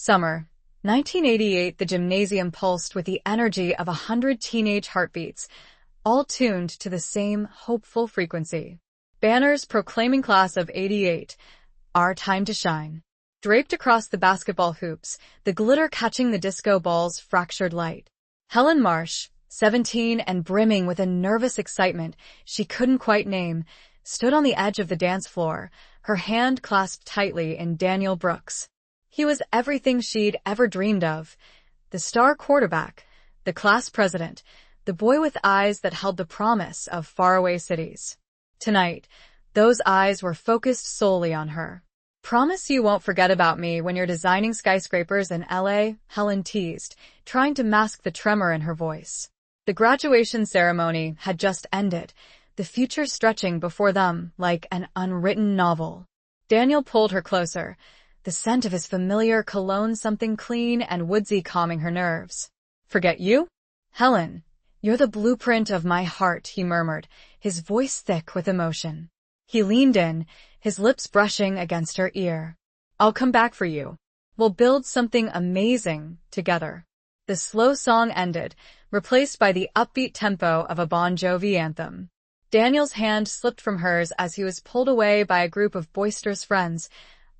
Summer, 1988. The gymnasium pulsed with the energy of 100 teenage heartbeats, all tuned to the same hopeful frequency. Banners proclaiming class of '88, our time to shine. Draped across the basketball hoops, the glitter catching the disco ball's fractured light. Helen Marsh, 17 and brimming with a nervous excitement she couldn't quite name, stood on the edge of the dance floor, her hand clasped tightly in Daniel Brooks. He was everything she'd ever dreamed of. The star quarterback, the class president, the boy with eyes that held the promise of faraway cities. Tonight, those eyes were focused solely on her. Promise you won't forget about me when you're designing skyscrapers in LA, Helen teased, trying to mask the tremor in her voice. The graduation ceremony had just ended, the future stretching before them like an unwritten novel. Daniel pulled her closer, the scent of his familiar cologne something clean and woodsy calming her nerves. Forget you? Helen, you're the blueprint of my heart, he murmured, his voice thick with emotion. He leaned in, his lips brushing against her ear. I'll come back for you. We'll build something amazing together. The slow song ended, replaced by the upbeat tempo of a Bon Jovi anthem. Daniel's hand slipped from hers as he was pulled away by a group of boisterous friends,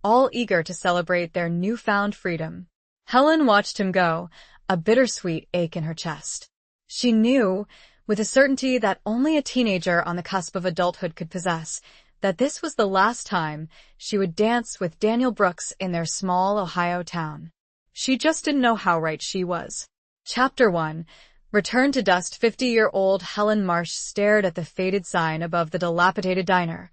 all eager to celebrate their newfound freedom. Helen watched him go, a bittersweet ache in her chest. She knew, with a certainty that only a teenager on the cusp of adulthood could possess, that this was the last time she would dance with Daniel Brooks in their small Ohio town. She just didn't know how right she was. Chapter 1. Return to dust. 50-year-old Helen Marsh stared at the faded sign above the dilapidated diner.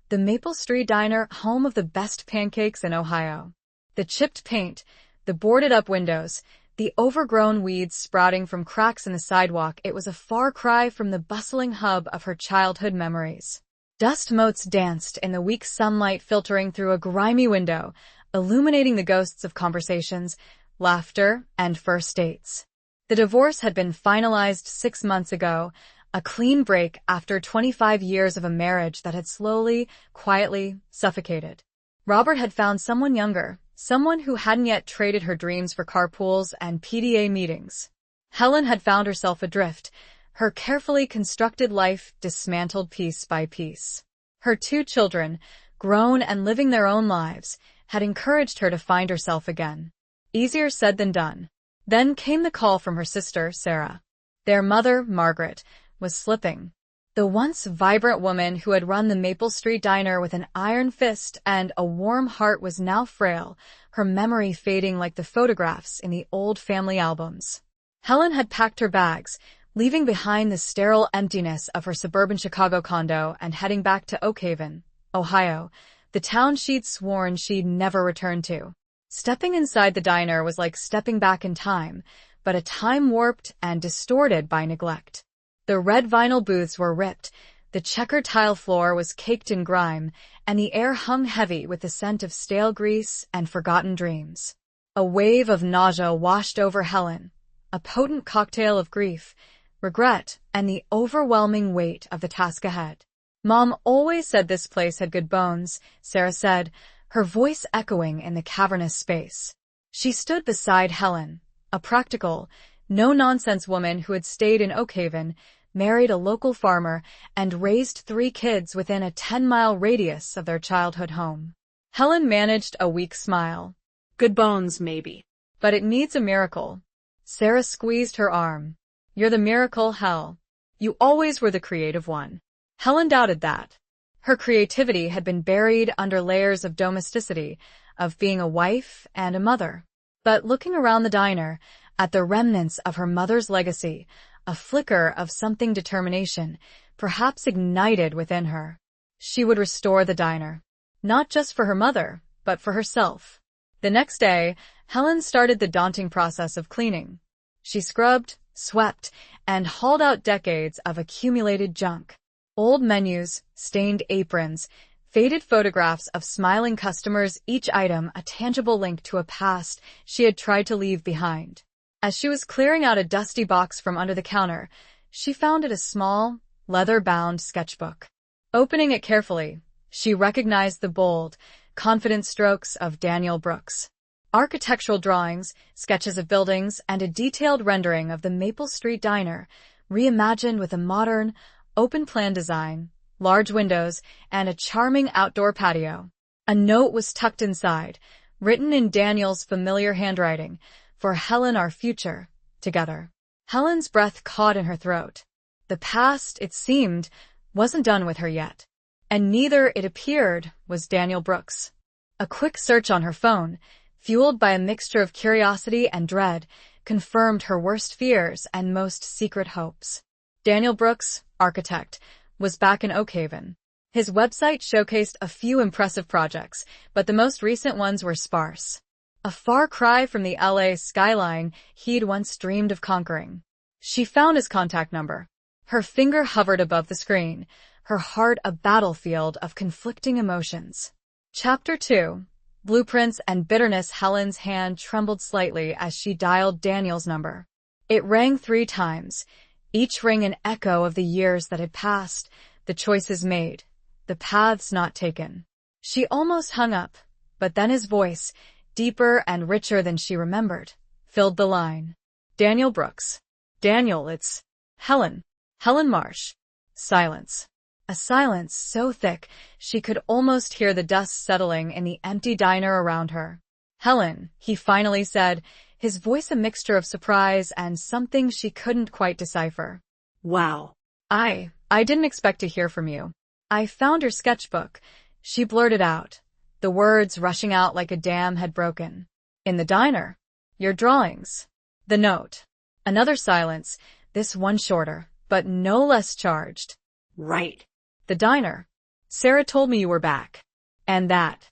The Maple Street Diner, home of the best pancakes in Ohio. The chipped paint, the boarded-up windows, the overgrown weeds sprouting from cracks in the sidewalk, it was a far cry from the bustling hub of her childhood memories. Dust motes danced in the weak sunlight filtering through a grimy window, illuminating the ghosts of conversations, laughter, and first dates. The divorce had been finalized 6 months ago, a clean break after 25 years of a marriage that had slowly, quietly suffocated. Robert had found someone younger, someone who hadn't yet traded her dreams for carpools and PDA meetings. Helen had found herself adrift, her carefully constructed life dismantled piece by piece. Her 2 children, grown and living their own lives, had encouraged her to find herself again. Easier said than done. Then came the call from her sister, Sarah. Their mother, Margaret, was slipping. The once vibrant woman who had run the Maple Street Diner with an iron fist and a warm heart was now frail, her memory fading like the photographs in the old family albums. Helen had packed her bags, leaving behind the sterile emptiness of her suburban Chicago condo and heading back to Oak Haven, Ohio, the town she'd sworn she'd never return to. Stepping inside the diner was like stepping back in time, but a time warped and distorted by neglect. The red vinyl booths were ripped, the checkered tile floor was caked in grime, and the air hung heavy with the scent of stale grease and forgotten dreams. A wave of nausea washed over Helen, a potent cocktail of grief, regret, and the overwhelming weight of the task ahead. Mom always said this place had good bones, Sarah said, her voice echoing in the cavernous space. She stood beside Helen, a practical, no-nonsense woman who had stayed in Oak Haven, married a local farmer, and raised 3 kids within a 10-mile radius of their childhood home. Helen managed a weak smile. Good bones, maybe. But it needs a miracle. Sarah squeezed her arm. You're the miracle, Hel. You always were the creative one. Helen doubted that. Her creativity had been buried under layers of domesticity, of being a wife and a mother. But looking around the diner, at the remnants of her mother's legacy, a flicker of something determination, perhaps ignited within her. She would restore the diner. Not just for her mother, but for herself. The next day, Helen started the daunting process of cleaning. She scrubbed, swept, and hauled out decades of accumulated junk. Old menus, stained aprons, faded photographs of smiling customers, each item a tangible link to a past she had tried to leave behind. As she was clearing out a dusty box from under the counter, she found it a small, leather-bound sketchbook. Opening it carefully, she recognized the bold, confident strokes of Daniel Brooks. Architectural drawings, sketches of buildings, and a detailed rendering of the Maple Street Diner, reimagined with a modern, open-plan design, large windows, and a charming outdoor patio. A note was tucked inside, written in Daniel's familiar handwriting, "For Helen, our future, together." Helen's breath caught in her throat. The past, it seemed, wasn't done with her yet. And neither, it appeared, was Daniel Brooks. A quick search on her phone, fueled by a mixture of curiosity and dread, confirmed her worst fears and most secret hopes. Daniel Brooks, architect, was back in Oakhaven. His website showcased a few impressive projects, but the most recent ones were sparse. A far cry from the LA skyline he'd once dreamed of conquering. She found his contact number. Her finger hovered above the screen, her heart a battlefield of conflicting emotions. Chapter 2. Blueprints and Bitterness. Helen's hand trembled slightly as she dialed Daniel's number. It rang 3 times, each ring an echo of the years that had passed, the choices made, the paths not taken. She almost hung up, but then his voice, deeper and richer than she remembered, filled the line. "Daniel Brooks." "Daniel, it's Helen. Helen Marsh." Silence. A silence so thick she could almost hear the dust settling in the empty diner around her. "Helen," he finally said, his voice a mixture of surprise and something she couldn't quite decipher. "Wow. I didn't expect to hear from you. I found your sketchbook," she blurted out, the words rushing out like a dam had broken. "In the diner. Your drawings." The note. Another silence, this one shorter, but no less charged. "Right. The diner. Sarah told me you were back. And that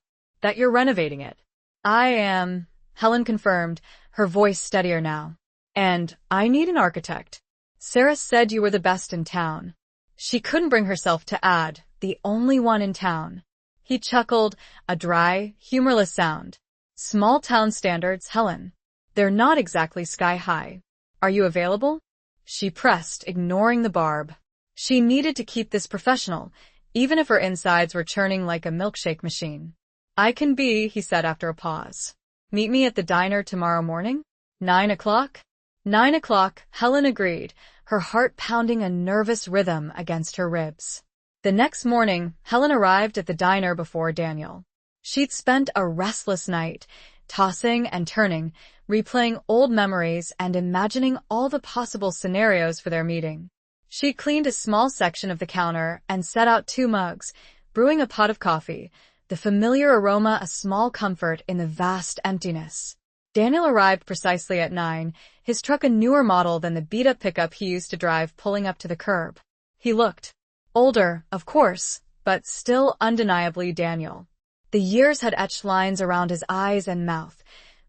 you're renovating it." "I am," Helen confirmed, her voice steadier now. "And I need an architect. Sarah said you were the best in town." She couldn't bring herself to add, "the only one in town." He chuckled, a dry, humorless sound. "Small town standards, Helen. They're not exactly sky high. Are you available?" She pressed, ignoring the barb. She needed to keep this professional, even if her insides were churning like a milkshake machine. "I can be," he said after a pause. "Meet me at the diner tomorrow morning? 9 o'clock? 9 o'clock, Helen agreed, her heart pounding a nervous rhythm against her ribs. The next morning, Helen arrived at the diner before Daniel. She'd spent a restless night, tossing and turning, replaying old memories and imagining all the possible scenarios for their meeting. She cleaned a small section of the counter and set out 2 mugs, brewing a pot of coffee, the familiar aroma a small comfort in the vast emptiness. Daniel arrived precisely at 9, his truck a newer model than the beat-up pickup he used to drive pulling up to the curb. He looked older, of course, but still undeniably Daniel. The years had etched lines around his eyes and mouth,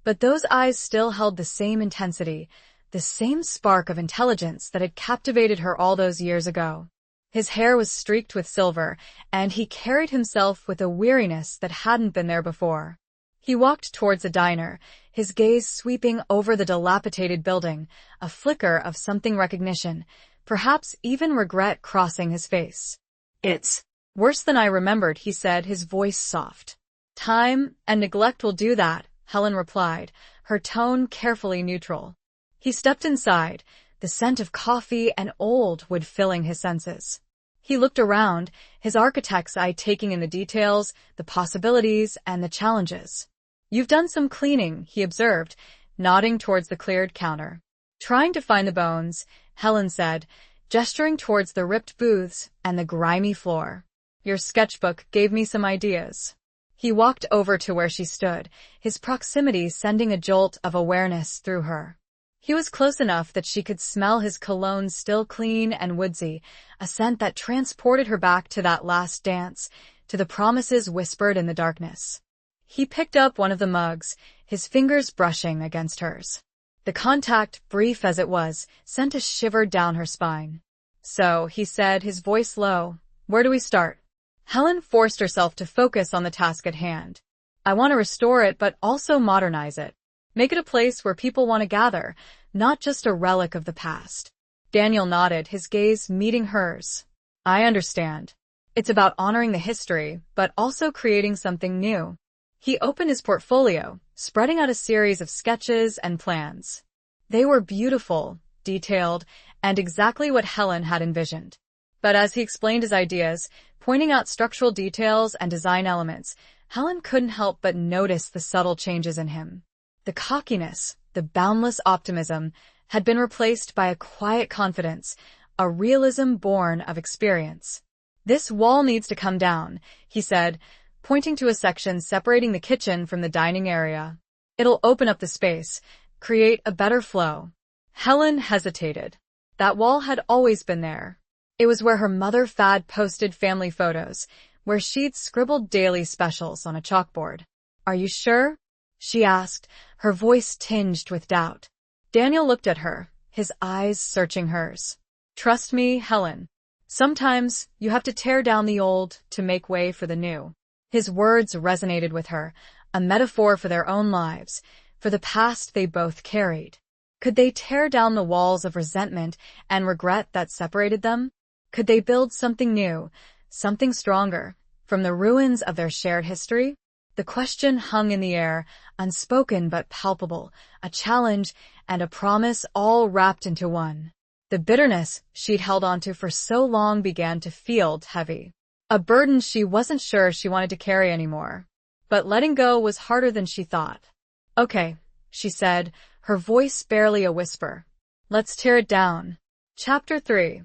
but those eyes still held the same intensity, the same spark of intelligence that had captivated her all those years ago. His hair was streaked with silver, and he carried himself with a weariness that hadn't been there before. He walked towards the diner, his gaze sweeping over the dilapidated building, a flicker of something recognition, perhaps even regret crossing his face. "It's worse than I remembered," he said, his voice soft. "Time and neglect will do that," Helen replied, her tone carefully neutral. He stepped inside, the scent of coffee and old wood filling his senses. He looked around, his architect's eye taking in the details, the possibilities, and the challenges. "You've done some cleaning," he observed, nodding towards the cleared counter. "Trying to find the bones," Helen said, gesturing towards the ripped booths and the grimy floor. "Your sketchbook gave me some ideas." He walked over to where she stood, his proximity sending a jolt of awareness through her. He was close enough that she could smell his cologne still clean and woodsy, a scent that transported her back to that last dance, to the promises whispered in the darkness. He picked up one of the mugs, his fingers brushing against hers. The contact, brief as it was, sent a shiver down her spine. "So," he said, his voice low, "where do we start?" Helen forced herself to focus on the task at hand. "I want to restore it, but also modernize it. Make it a place where people want to gather, not just a relic of the past." Daniel nodded, his gaze meeting hers. "I understand. It's about honoring the history, but also creating something new." He opened his portfolio, spreading out a series of sketches and plans. They were beautiful, detailed, and exactly what Helen had envisioned. But as he explained his ideas, pointing out structural details and design elements, Helen couldn't help but notice the subtle changes in him. The cockiness, the boundless optimism, had been replaced by a quiet confidence, a realism born of experience. "This wall needs to come down," he said, pointing to a section separating the kitchen from the dining area. "It'll open up the space, create a better flow." Helen hesitated. That wall had always been there. It was where her mother Fad posted family photos, where she'd scribbled daily specials on a chalkboard. "Are you sure?" she asked, her voice tinged with doubt. Daniel looked at her, his eyes searching hers. "Trust me, Helen. Sometimes you have to tear down the old to make way for the new." His words resonated with her, a metaphor for their own lives, for the past they both carried. Could they tear down the walls of resentment and regret that separated them? Could they build something new, something stronger, from the ruins of their shared history? The question hung in the air, unspoken but palpable, a challenge and a promise all wrapped into one. The bitterness she'd held onto for so long began to feel heavy. A burden she wasn't sure she wanted to carry anymore. But letting go was harder than she thought. "Okay," she said, her voice barely a whisper. "Let's tear it down." Chapter 3.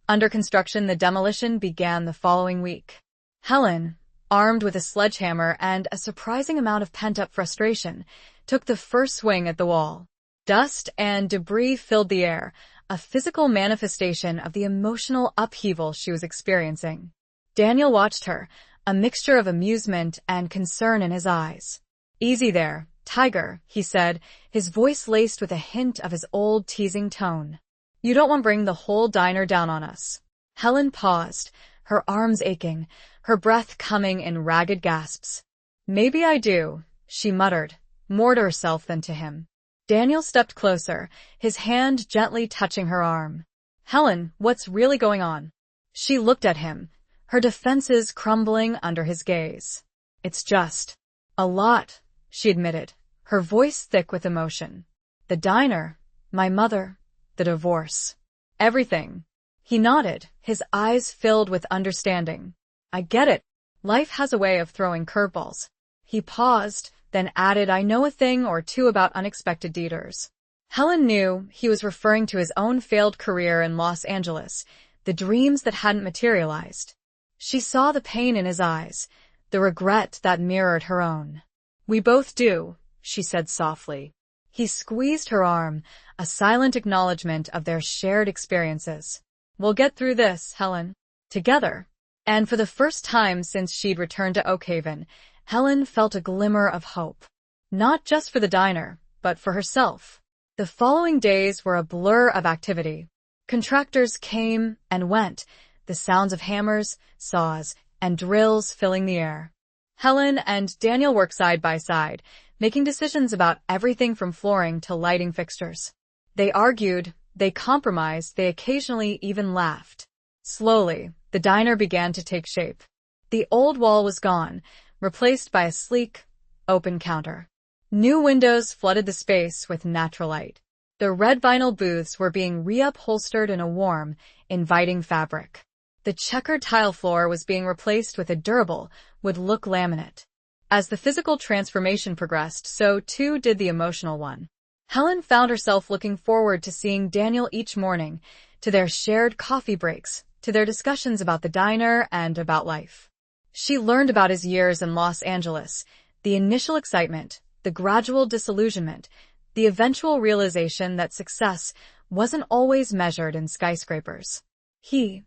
Under construction, the demolition began the following week. Helen, armed with a sledgehammer and a surprising amount of pent-up frustration, took the first swing at the wall. Dust and debris filled the air, a physical manifestation of the emotional upheaval she was experiencing. Daniel watched her, a mixture of amusement and concern in his eyes. "Easy there, Tiger," he said, his voice laced with a hint of his old teasing tone. "You don't want to bring the whole diner down on us." Helen paused, her arms aching, her breath coming in ragged gasps. "Maybe I do," she muttered, more to herself than to him. Daniel stepped closer, his hand gently touching her arm. "Helen, what's really going on?" She looked at him, her defenses crumbling under his gaze. "It's just a lot," she admitted, her voice thick with emotion. "The diner, my mother, the divorce, everything." He nodded, his eyes filled with understanding. "I get it. Life has a way of throwing curveballs." He paused, then added, "I know a thing or two about unexpected detours." Helen knew he was referring to his own failed career in Los Angeles, the dreams that hadn't materialized. She saw the pain in his eyes, the regret that mirrored her own. "We both do," she said softly. He squeezed her arm, a silent acknowledgement of their shared experiences. "We'll get through this, Helen. Together." And for the first time since she'd returned to Oakhaven, Helen felt a glimmer of hope. Not just for the diner, but for herself. The following days were a blur of activity. Contractors came and went, the sounds of hammers, saws, and drills filling the air. Helen and Daniel worked side by side, making decisions about everything from flooring to lighting fixtures. They argued, they compromised, they occasionally even laughed. Slowly, the diner began to take shape. The old wall was gone, replaced by a sleek, open counter. New windows flooded the space with natural light. The red vinyl booths were being reupholstered in a warm, inviting fabric. The checkered tile floor was being replaced with a durable, wood-look laminate. As the physical transformation progressed, so too did the emotional one. Helen found herself looking forward to seeing Daniel each morning, to their shared coffee breaks, to their discussions about the diner and about life. She learned about his years in Los Angeles, the initial excitement, the gradual disillusionment, the eventual realization that success wasn't always measured in skyscrapers. He,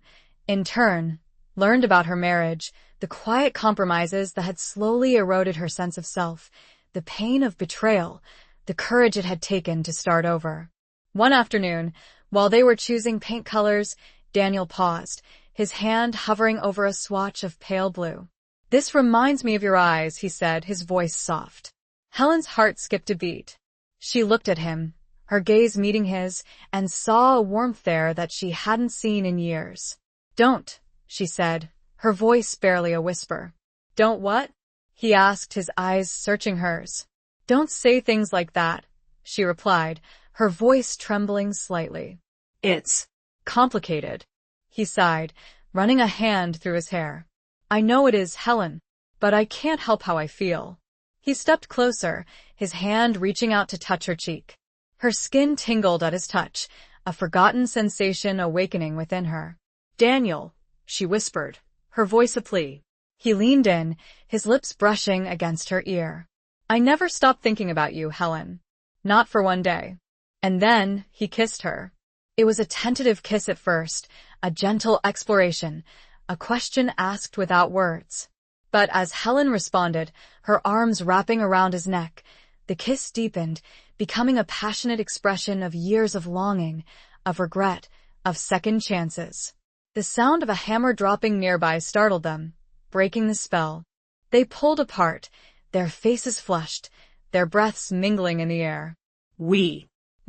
in turn, learned about her marriage, the quiet compromises that had slowly eroded her sense of self, the pain of betrayal, the courage it had taken to start over. One afternoon, while they were choosing paint colors, Daniel paused, his hand hovering over a swatch of pale blue. "This reminds me of your eyes," he said, his voice soft. Helen's heart skipped a beat. She looked at him, her gaze meeting his, and saw a warmth there that she hadn't seen in years. "Don't," she said, her voice barely a whisper. "Don't what?" he asked, his eyes searching hers. Don't say things like that, she replied, her voice trembling slightly. It's complicated, he sighed, running a hand through his hair. I know it is, Helen, but I can't help how I feel. He stepped closer, his hand reaching out to touch her cheek. Her skin tingled at his touch, a forgotten sensation awakening within her. Daniel, she whispered, her voice a plea. He leaned in, his lips brushing against her ear. I never stopped thinking about you, Helen. Not for one day. And then he kissed her. It was a tentative kiss at first, a gentle exploration, a question asked without words. But as Helen responded, her arms wrapping around his neck, the kiss deepened, becoming a passionate expression of years of longing, of regret, of second chances. The sound of a hammer dropping nearby startled them, breaking the spell. They pulled apart, their faces flushed, their breaths mingling in the air. We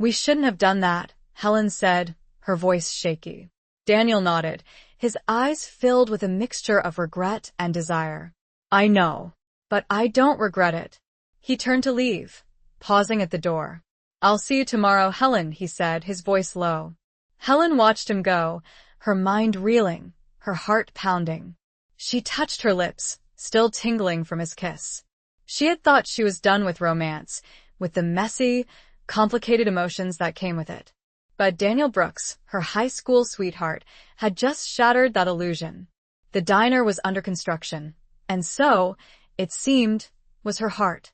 shouldn't have done that, Helen said, her voice shaky. Daniel nodded, his eyes filled with a mixture of regret and desire. I know, but I don't regret it. He turned to leave, pausing at the door. I'll see you tomorrow, Helen, he said, his voice low. Helen watched him go, her mind reeling, her heart pounding. She touched her lips, still tingling from his kiss. She had thought she was done with romance, with the messy, complicated emotions that came with it. But Daniel Brooks, her high school sweetheart, had just shattered that illusion. The diner was under construction, and so, it seemed, was her heart.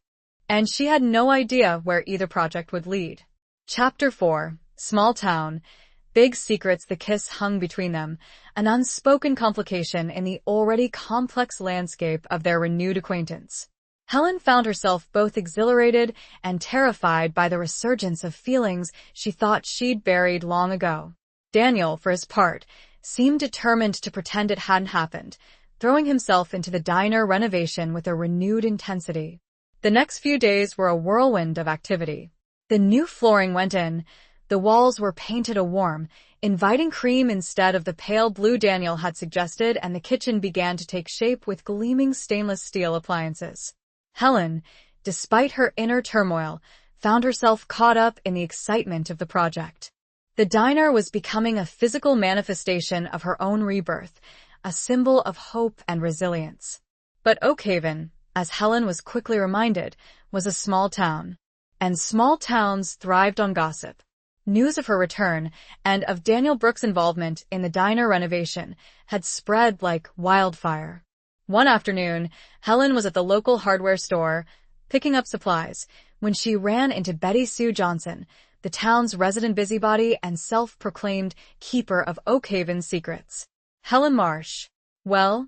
And she had no idea where either project would lead. Chapter 4, Small Town. Big secrets. The kiss hung between them, an unspoken complication in the already complex landscape of their renewed acquaintance. Helen found herself both exhilarated and terrified by the resurgence of feelings she thought she'd buried long ago. Daniel, for his part, seemed determined to pretend it hadn't happened, throwing himself into the diner renovation with a renewed intensity. The next few days were a whirlwind of activity. The new flooring went in, the walls were painted a warm, inviting cream instead of the pale blue Daniel had suggested, and the kitchen began to take shape with gleaming stainless steel appliances. Helen, despite her inner turmoil, found herself caught up in the excitement of the project. The diner was becoming a physical manifestation of her own rebirth, a symbol of hope and resilience. But Oakhaven, as Helen was quickly reminded, was a small town. And small towns thrived on gossip. News of her return, and of Daniel Brooks' involvement in the diner renovation, had spread like wildfire. One afternoon, Helen was at the local hardware store, picking up supplies, when she ran into Betty Sue Johnson, the town's resident busybody and self-proclaimed keeper of Oakhaven's secrets. Helen Marsh. Well,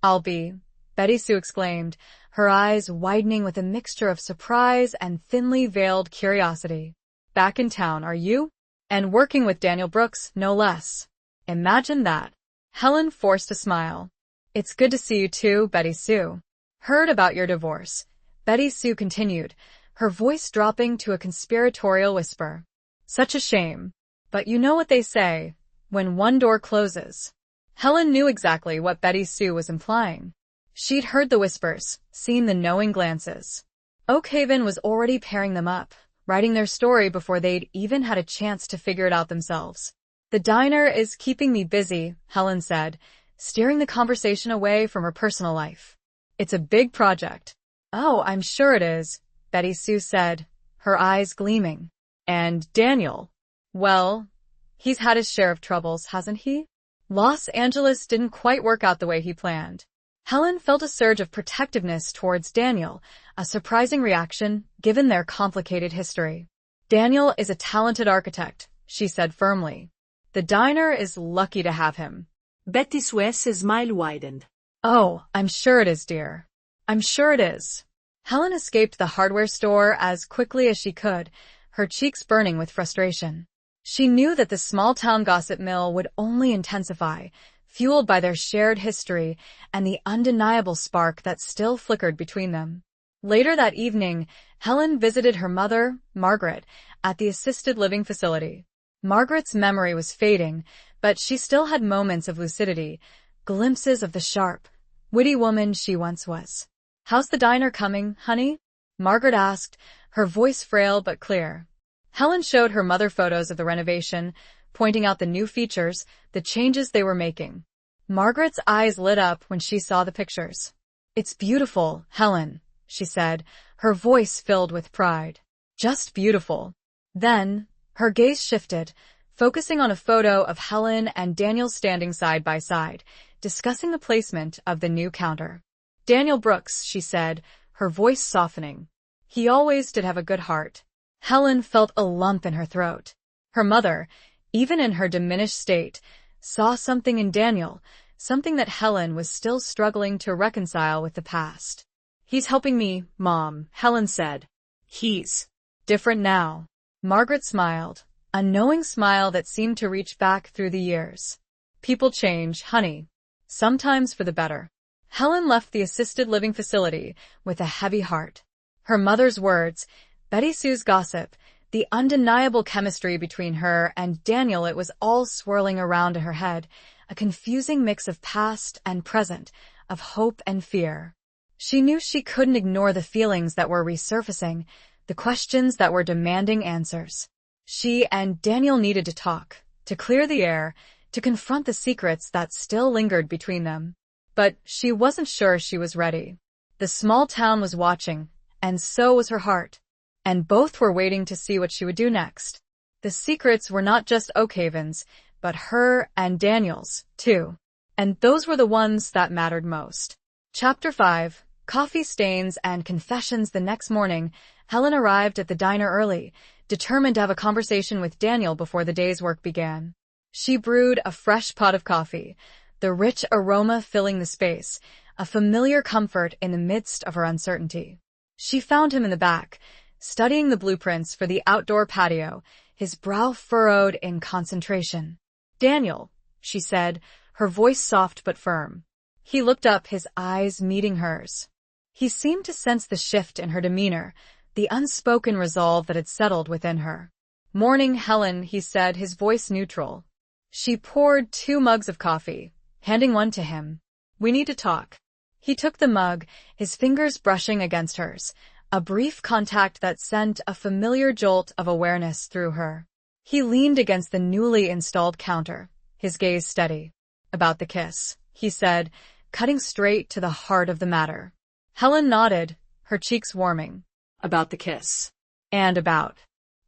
I'll be, Betty Sue exclaimed, her eyes widening with a mixture of surprise and thinly veiled curiosity. Back in town, are you? And working with Daniel Brooks, no less. Imagine that. Helen forced a smile. It's good to see you too, Betty Sue. Heard about your divorce. Betty Sue continued, her voice dropping to a conspiratorial whisper. Such a shame. But you know what they say, when one door closes. Helen knew exactly what Betty Sue was implying. She'd heard the whispers, seen the knowing glances. Oakhaven was already pairing them up, writing their story before they'd even had a chance to figure it out themselves. The diner is keeping me busy, Helen said, steering the conversation away from her personal life. It's a big project. Oh, I'm sure it is, Betty Sue said, her eyes gleaming. And Daniel? Well, he's had his share of troubles, hasn't he? Los Angeles didn't quite work out the way he planned. Helen felt a surge of protectiveness towards Daniel, a surprising reaction given their complicated history. Daniel is a talented architect, she said firmly. The diner is lucky to have him. Betty Sue's smile widened. Oh, I'm sure it is, dear. I'm sure it is. Helen escaped the hardware store as quickly as she could, her cheeks burning with frustration. She knew that the small-town gossip mill would only intensify, fueled by their shared history and the undeniable spark that still flickered between them. Later that evening, Helen visited her mother, Margaret, at the assisted living facility. Margaret's memory was fading, but she still had moments of lucidity, glimpses of the sharp, witty woman she once was. How's the diner coming, honey? Margaret asked, her voice frail but clear. Helen showed her mother photos of the renovation, pointing out the new features, the changes they were making. Margaret's eyes lit up when she saw the pictures. It's beautiful, Helen, she said, her voice filled with pride. Just beautiful. Then, her gaze shifted, focusing on a photo of Helen and Daniel standing side by side, discussing the placement of the new counter. Daniel Brooks, she said, her voice softening. He always did have a good heart. Helen felt a lump in her throat. Her mother, even in her diminished state, saw something in Daniel, something that Helen was still struggling to reconcile with the past. He's helping me, Mom, Helen said. He's different now. Margaret smiled, a knowing smile that seemed to reach back through the years. People change, honey. Sometimes for the better. Helen left the assisted living facility with a heavy heart. Her mother's words, Betty Sue's gossip, the undeniable chemistry between her and Daniel, it was all swirling around in her head, a confusing mix of past and present, of hope and fear. She knew she couldn't ignore the feelings that were resurfacing, the questions that were demanding answers. She and Daniel needed to talk, to clear the air, to confront the secrets that still lingered between them. But she wasn't sure she was ready. The small town was watching, and so was her heart. And both were waiting to see what she would do next. The secrets were not just Oakhaven's, but her and Daniel's, too. And those were the ones that mattered most. Chapter 5, Coffee Stains and Confessions. The next morning, Helen arrived at the diner early, determined to have a conversation with Daniel before the day's work began. She brewed a fresh pot of coffee, the rich aroma filling the space, a familiar comfort in the midst of her uncertainty. She found him in the back, studying the blueprints for the outdoor patio, his brow furrowed in concentration. Daniel, she said, her voice soft but firm. He looked up, his eyes meeting hers. He seemed to sense the shift in her demeanor, the unspoken resolve that had settled within her. Morning, Helen, he said, his voice neutral. She poured 2 mugs of coffee, handing one to him. We need to talk. He took the mug, his fingers brushing against hers, a brief contact that sent a familiar jolt of awareness through her. He leaned against the newly installed counter, his gaze steady. About the kiss, he said, cutting straight to the heart of the matter. Helen nodded, her cheeks warming. About the kiss. And about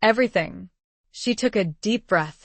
everything. She took a deep breath,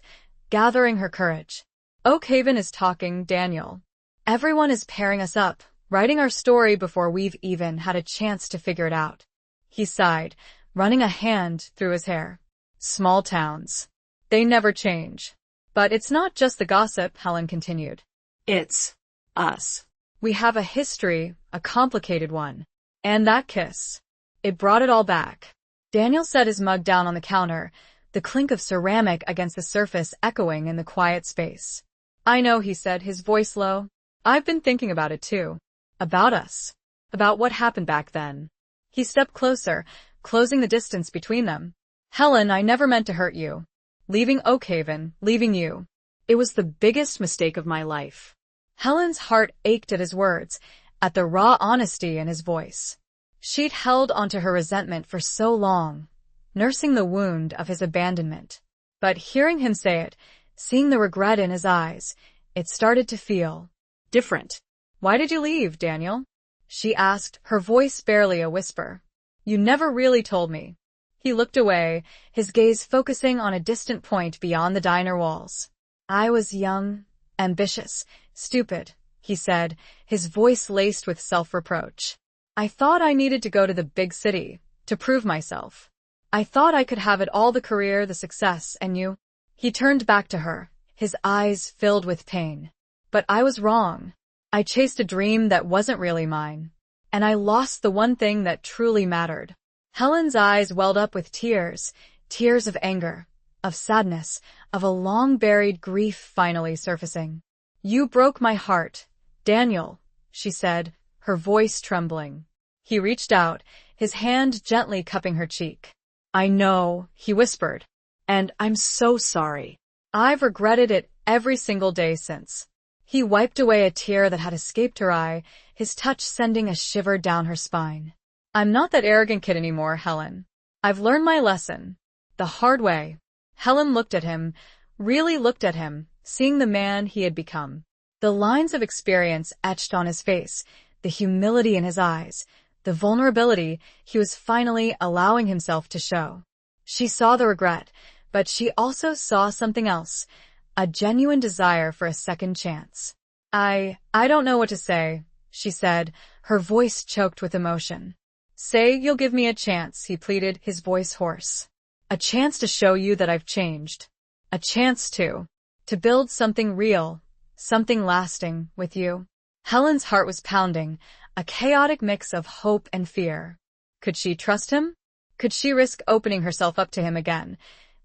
gathering her courage. Oakhaven is talking, Daniel. Everyone is pairing us up, writing our story before we've even had a chance to figure it out. He sighed, running a hand through his hair. Small towns. They never change. But it's not just the gossip, Helen continued. It's us. We have a history, a complicated one. And that kiss. It brought it all back. Daniel set his mug down on the counter, the clink of ceramic against the surface echoing in the quiet space. I know, he said, his voice low. I've been thinking about it too. About us. About what happened back then. He stepped closer, closing the distance between them. Helen, I never meant to hurt you. Leaving Oakhaven, leaving you. It was the biggest mistake of my life. Helen's heart ached at his words, at the raw honesty in his voice. She'd held onto her resentment for so long, nursing the wound of his abandonment. But hearing him say it, seeing the regret in his eyes, it started to feel different. Why did you leave, Daniel? She asked, her voice barely a whisper. You never really told me. He looked away, his gaze focusing on a distant point beyond the diner walls. I was young, ambitious, stupid, he said, his voice laced with self-reproach. I thought I needed to go to the big city, to prove myself. I thought I could have it all, the career, the success, and you. He turned back to her, his eyes filled with pain. But I was wrong. I chased a dream that wasn't really mine. And I lost the one thing that truly mattered. Helen's eyes welled up with tears, tears of anger, of sadness, of a long-buried grief finally surfacing. You broke my heart, Daniel, she said, her voice trembling. He reached out, his hand gently cupping her cheek. I know, he whispered. And I'm so sorry. I've regretted it every single day since. He wiped away a tear that had escaped her eye, his touch sending a shiver down her spine. I'm not that arrogant kid anymore, Helen. I've learned my lesson. The hard way. Helen looked at him, really looked at him, seeing the man he had become. The lines of experience etched on his face, the humility in his eyes, the vulnerability he was finally allowing himself to show. She saw the regret, but she also saw something else, a genuine desire for a second chance. I don't know what to say, she said, her voice choked with emotion. Say you'll give me a chance, he pleaded, his voice hoarse. A chance to show you that I've changed. A chance to build something real, something lasting with you. Helen's heart was pounding, a chaotic mix of hope and fear. Could she trust him? Could she risk opening herself up to him again,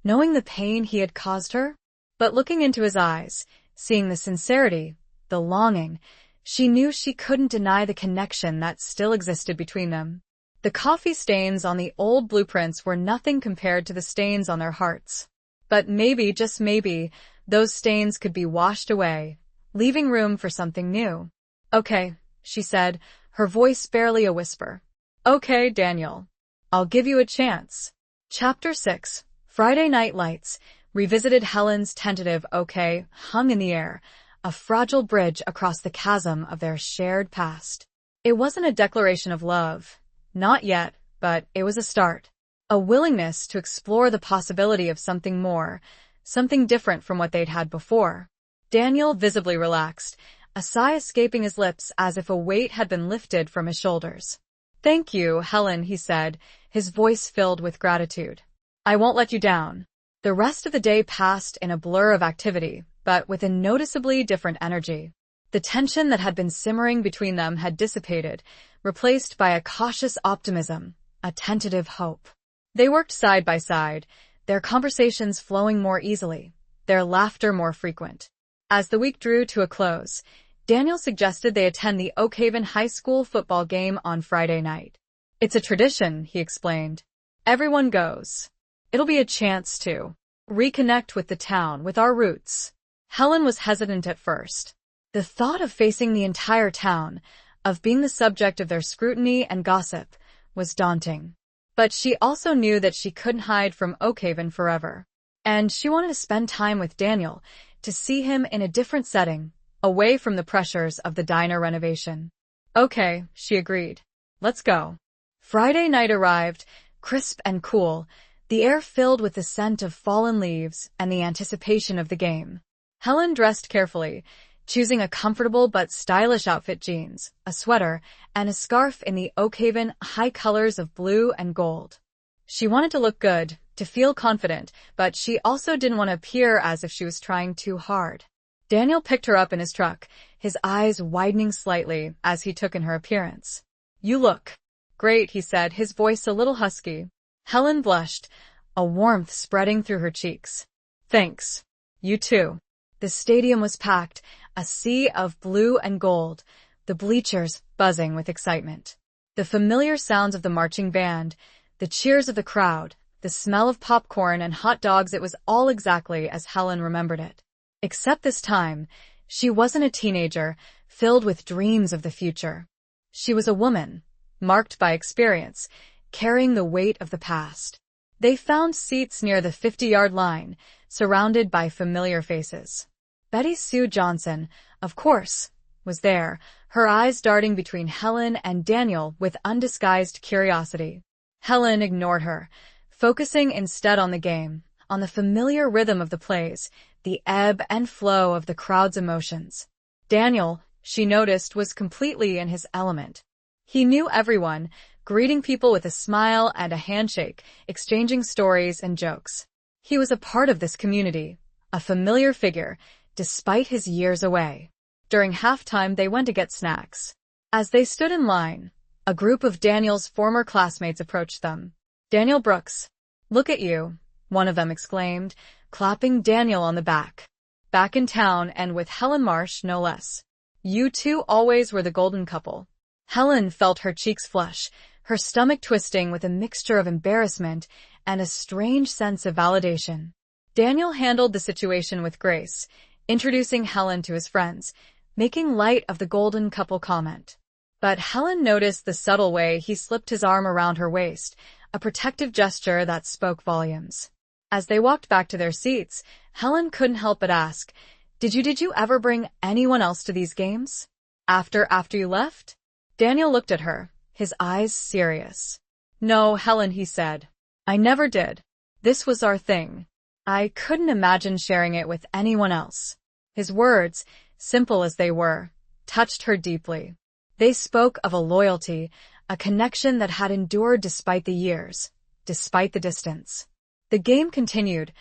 knowing the pain he had caused her? But looking into his eyes, seeing the sincerity, the longing, she knew she couldn't deny the connection that still existed between them. The coffee stains on the old blueprints were nothing compared to the stains on their hearts. But maybe, just maybe, those stains could be washed away, leaving room for something new. Okay, she said, her voice barely a whisper. Okay, Daniel. I'll give you a chance. Chapter 6. Friday Night Lights revisited. Helen's tentative okay hung in the air, a fragile bridge across the chasm of their shared past. It wasn't a declaration of love. Not yet, but it was a start. A willingness to explore the possibility of something more, something different from what they'd had before. Daniel visibly relaxed, a sigh escaping his lips as if a weight had been lifted from his shoulders. Thank you, Helen, he said, his voice filled with gratitude. I won't let you down. The rest of the day passed in a blur of activity, but with a noticeably different energy. The tension that had been simmering between them had dissipated, replaced by a cautious optimism, a tentative hope. They worked side by side, their conversations flowing more easily, their laughter more frequent. As the week drew to a close, Daniel suggested they attend the Oakhaven High School football game on Friday night. It's a tradition, he explained. Everyone goes. It'll be a chance to reconnect with the town, with our roots. Helen was hesitant at first. The thought of facing the entire town, of being the subject of their scrutiny and gossip, was daunting. But she also knew that she couldn't hide from Oakhaven forever. And she wanted to spend time with Daniel, to see him in a different setting, away from the pressures of the diner renovation. Okay, she agreed. Let's go. Friday night arrived, crisp and cool, the air filled with the scent of fallen leaves and the anticipation of the game. Helen dressed carefully, choosing a comfortable but stylish outfit: jeans, a sweater, and a scarf in the Oakhaven high colors of blue and gold. She wanted to look good, to feel confident, but she also didn't want to appear as if she was trying too hard. Daniel picked her up in his truck, his eyes widening slightly as he took in her appearance. You look great, he said, his voice a little husky. Helen blushed, a warmth spreading through her cheeks. Thanks. You too. The stadium was packed, a sea of blue and gold, the bleachers buzzing with excitement. The familiar sounds of the marching band, the cheers of the crowd, the smell of popcorn and hot dogs, it was all exactly as Helen remembered it. Except this time, she wasn't a teenager, filled with dreams of the future. She was a woman, marked by experience, carrying the weight of the past. They found seats near the 50-yard line, surrounded by familiar faces. Betty Sue Johnson, of course, was there, her eyes darting between Helen and Daniel with undisguised curiosity. Helen ignored her, focusing instead on the game, on the familiar rhythm of the plays, the ebb and flow of the crowd's emotions. Daniel, she noticed, was completely in his element. He knew everyone, greeting people with a smile and a handshake, exchanging stories and jokes. He was a part of this community, a familiar figure, despite his years away. During halftime, they went to get snacks. As they stood in line, a group of Daniel's former classmates approached them. Daniel Brooks, look at you, one of them exclaimed, clapping Daniel on the back. Back in town, and with Helen Marsh, no less. You two always were the golden couple. Helen felt her cheeks flush, her stomach twisting with a mixture of embarrassment and a strange sense of validation. Daniel handled the situation with grace, introducing Helen to his friends, making light of the golden couple comment. But Helen noticed the subtle way he slipped his arm around her waist, a protective gesture that spoke volumes. As they walked back to their seats, Helen couldn't help but ask, Did you ever bring anyone else to these games? After you left? Daniel looked at her, his eyes serious. No, Helen, he said. I never did. This was our thing. I couldn't imagine sharing it with anyone else. His words, simple as they were, touched her deeply. They spoke of a loyalty, a connection that had endured despite the years, despite the distance. The game continued,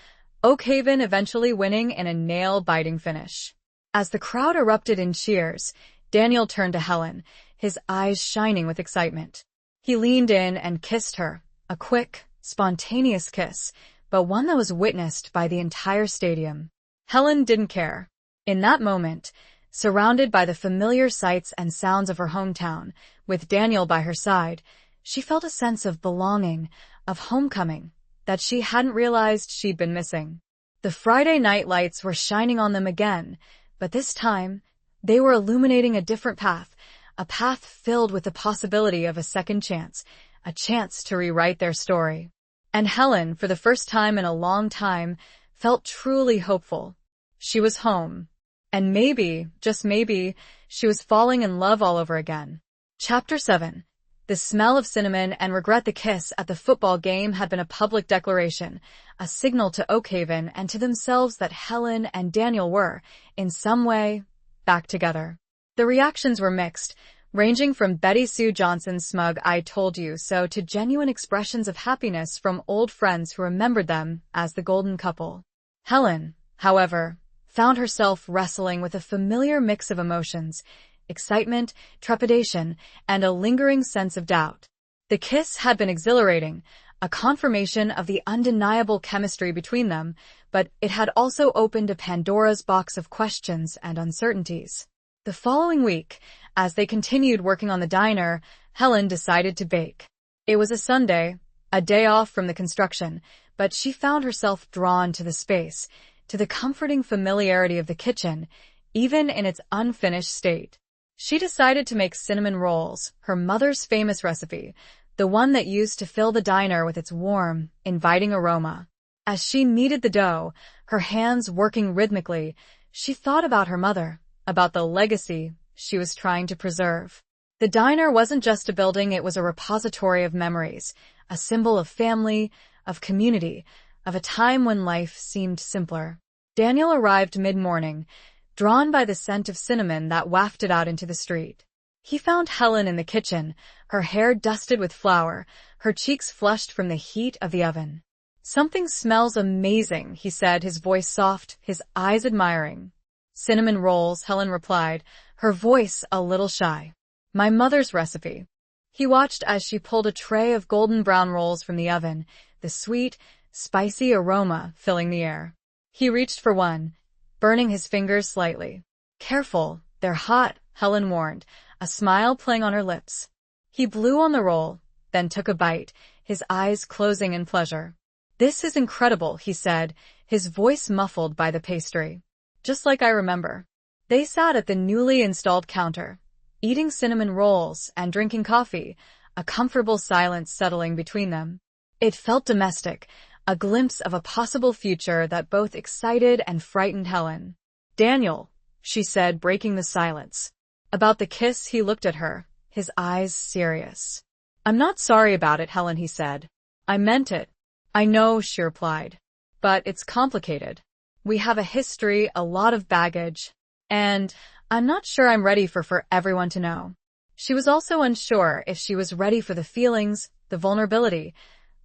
Oakhaven eventually winning in a nail-biting finish. As the crowd erupted in cheers, Daniel turned to Helen, his eyes shining with excitement. He leaned in and kissed her, a quick, spontaneous kiss, but one that was witnessed by the entire stadium. Helen didn't care. In that moment, surrounded by the familiar sights and sounds of her hometown, with Daniel by her side, she felt a sense of belonging, of homecoming, that she hadn't realized she'd been missing. The Friday night lights were shining on them again, but this time, they were illuminating a different path, a path filled with the possibility of a second chance, a chance to rewrite their story. And Helen, for the first time in a long time, felt truly hopeful. She was home. And maybe, just maybe, she was falling in love all over again. Chapter 7. The smell of cinnamon and regret the kiss at the football game had been a public declaration, a signal to Oakhaven and to themselves that Helen and Daniel were, in some way, back together. The reactions were mixed, ranging from Betty Sue Johnson's smug "I told you so" to genuine expressions of happiness from old friends who remembered them as the golden couple. Helen, however, found herself wrestling with a familiar mix of emotions, excitement, trepidation, and a lingering sense of doubt. The kiss had been exhilarating, a confirmation of the undeniable chemistry between them, but it had also opened a Pandora's box of questions and uncertainties. The following week, as they continued working on the diner, Helen decided to bake. It was a Sunday, a day off from the construction, but she found herself drawn to the space, to the comforting familiarity of the kitchen, even in its unfinished state. She decided to make cinnamon rolls, her mother's famous recipe, the one that used to fill the diner with its warm, inviting aroma. As she kneaded the dough, her hands working rhythmically, she thought about her mother, about the legacy she was trying to preserve. The diner wasn't just a building, it was a repository of memories, a symbol of family, of community, of a time when life seemed simpler. Daniel arrived mid-morning, drawn by the scent of cinnamon that wafted out into the street. He found Helen in the kitchen, her hair dusted with flour, her cheeks flushed from the heat of the oven. Something smells amazing, he said, his voice soft, his eyes admiring. Cinnamon rolls, Helen replied, her voice a little shy. My mother's recipe. He watched as she pulled a tray of golden brown rolls from the oven, the sweet, spicy aroma filling the air. He reached for one, burning his fingers slightly. Careful, they're hot, Helen warned, a smile playing on her lips. He blew on the roll, then took a bite, his eyes closing in pleasure. This is incredible, he said, his voice muffled by the pastry. Just like I remember. They sat at the newly installed counter, eating cinnamon rolls and drinking coffee, a comfortable silence settling between them. It felt domestic, a glimpse of a possible future that both excited and frightened Helen. Daniel, she said, breaking the silence. About the kiss, he looked at her, his eyes serious. I'm not sorry about it, Helen, he said. I meant it. I know, she replied. But it's complicated. We have a history, a lot of baggage, and I'm not sure I'm ready for everyone to know. She was also unsure if she was ready for the feelings, the vulnerability,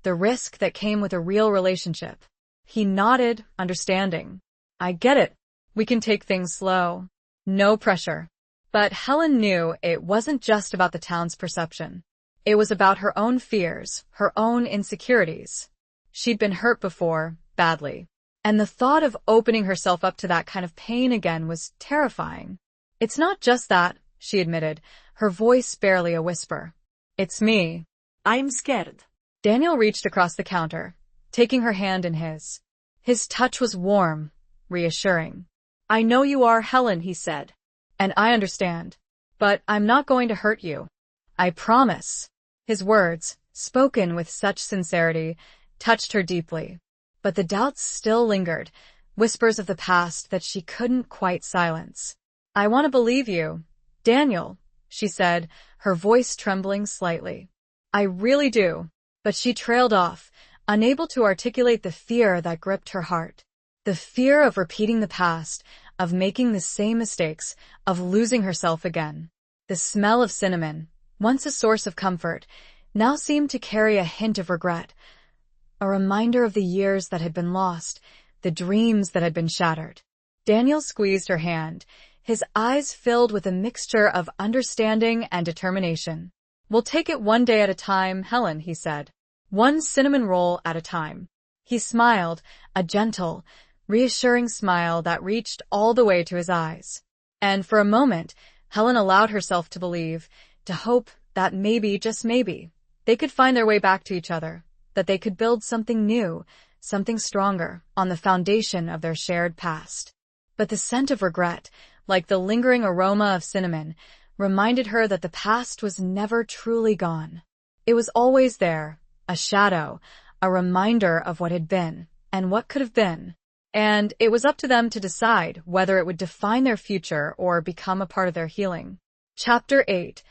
the risk that came with a real relationship. He nodded, understanding. I get it. We can take things slow. No pressure. But Helen knew it wasn't just about the town's perception. It was about her own fears, her own insecurities. She'd been hurt before, badly. And the thought of opening herself up to that kind of pain again was terrifying. It's not just that, she admitted, her voice barely a whisper. It's me. I'm scared. Daniel reached across the counter, taking her hand in his. His touch was warm, reassuring. I know you are, Helen, he said. And I understand. But I'm not going to hurt you. I promise. His words, spoken with such sincerity, touched her deeply. But the doubts still lingered, whispers of the past that she couldn't quite silence. I want to believe you, Daniel, she said, her voice trembling slightly. I really do. But she trailed off, unable to articulate the fear that gripped her heart. The fear of repeating the past, of making the same mistakes, of losing herself again. The smell of cinnamon, once a source of comfort, now seemed to carry a hint of regret. A reminder of the years that had been lost, the dreams that had been shattered. Daniel squeezed her hand, his eyes filled with a mixture of understanding and determination. We'll take it one day at a time, Helen, he said. One cinnamon roll at a time. He smiled, a gentle, reassuring smile that reached all the way to his eyes. And for a moment, Helen allowed herself to believe, to hope that maybe, just maybe, they could find their way back to each other, that they could build something new, something stronger, on the foundation of their shared past. But the scent of regret, like the lingering aroma of cinnamon, reminded her that the past was never truly gone. It was always there, a shadow, a reminder of what had been, and what could have been. And it was up to them to decide whether it would define their future or become a part of their healing. Chapter 8.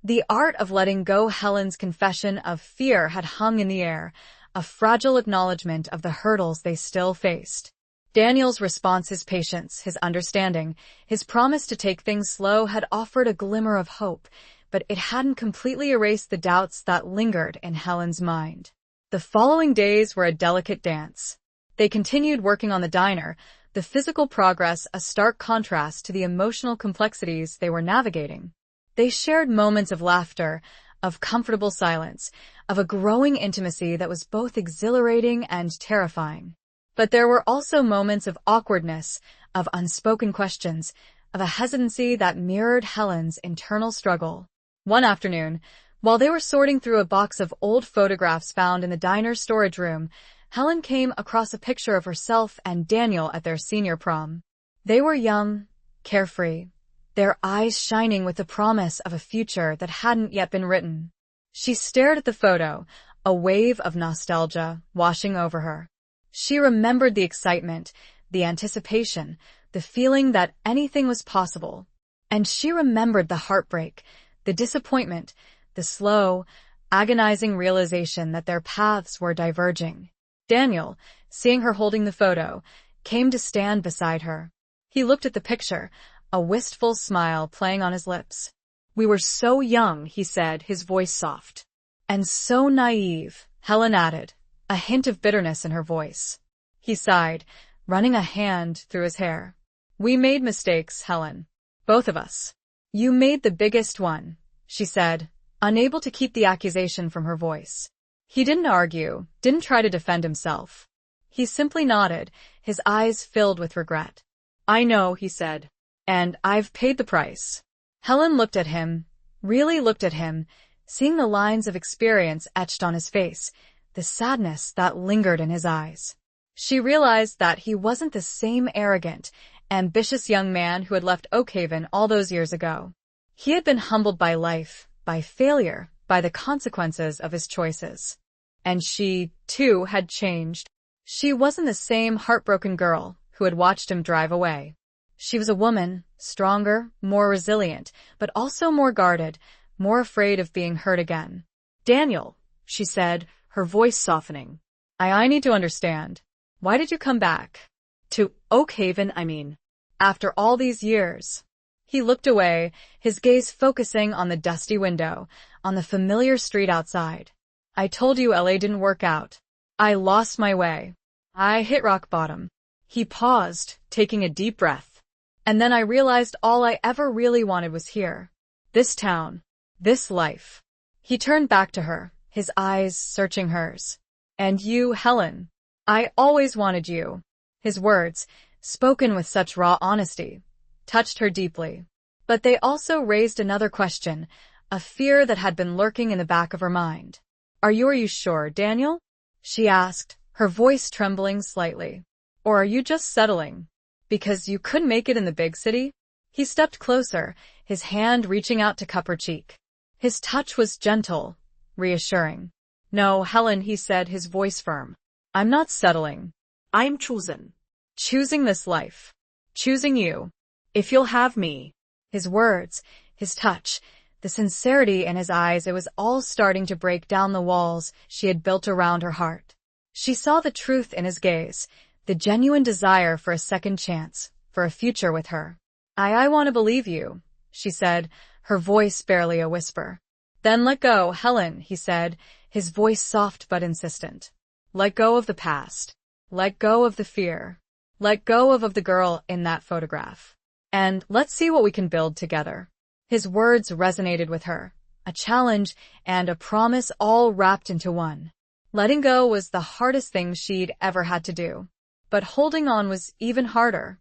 The art of letting go. Helen's confession of fear had hung in the air, a fragile acknowledgement of the hurdles they still faced. Daniel's response, his patience, his understanding, his promise to take things slow had offered a glimmer of hope, but it hadn't completely erased the doubts that lingered in Helen's mind. The following days were a delicate dance. They continued working on the diner, the physical progress a stark contrast to the emotional complexities they were navigating. They shared moments of laughter, of comfortable silence, of a growing intimacy that was both exhilarating and terrifying. But there were also moments of awkwardness, of unspoken questions, of a hesitancy that mirrored Helen's internal struggle. One afternoon, while they were sorting through a box of old photographs found in the diner's storage room, Helen came across a picture of herself and Daniel at their senior prom. They were young, carefree, their eyes shining with the promise of a future that hadn't yet been written. She stared at the photo, a wave of nostalgia washing over her. She remembered the excitement, the anticipation, the feeling that anything was possible. And she remembered the heartbreak, the disappointment, the slow, agonizing realization that their paths were diverging. Daniel, seeing her holding the photo, came to stand beside her. He looked at the picture, a wistful smile playing on his lips. We were so young, he said, his voice soft. And so naive, Helen added, a hint of bitterness in her voice. He sighed, running a hand through his hair. We made mistakes, Helen. Both of us. You made the biggest one, she said, unable to keep the accusation from her voice. He didn't argue, didn't try to defend himself. He simply nodded, his eyes filled with regret. I know, he said. And I've paid the price. Helen looked at him, really looked at him, seeing the lines of experience etched on his face, the sadness that lingered in his eyes. She realized that he wasn't the same arrogant, ambitious young man who had left Oakhaven all those years ago. He had been humbled by life, by failure, by the consequences of his choices. And she, too, had changed. She wasn't the same heartbroken girl who had watched him drive away. She was a woman, stronger, more resilient, but also more guarded, more afraid of being hurt again. Daniel, she said, her voice softening. I need to understand. Why did you come back? To Oakhaven, I mean. After all these years. He looked away, his gaze focusing on the dusty window, on the familiar street outside. I told you LA didn't work out. I lost my way. I hit rock bottom. He paused, taking a deep breath. And then I realized all I ever really wanted was here. This town. This life. He turned back to her, his eyes searching hers. And you, Helen. I always wanted you. His words, spoken with such raw honesty, touched her deeply. But they also raised another question, a fear that had been lurking in the back of her mind. Are you sure, Daniel? She asked, her voice trembling slightly. Or are you just settling? Because you couldn't make it in the big city? He stepped closer, his hand reaching out to cup her cheek. His touch was gentle, reassuring. "No, Helen," he said, his voice firm. "I'm not settling. I am chosen. Choosing this life. Choosing you. If you'll have me." His words, his touch, the sincerity in his eyes, it was all starting to break down the walls she had built around her heart. She saw the truth in his gaze, the genuine desire for a second chance, for a future with her. I want to believe you," she said, her voice barely a whisper. "Then let go, Helen," he said, his voice soft but insistent. "Let go of the past. Let go of the fear. Let go of the girl in that photograph. And let's see what we can build together." His words resonated with her, a challenge and a promise all wrapped into one. Letting go was the hardest thing she'd ever had to do. But holding on was even harder.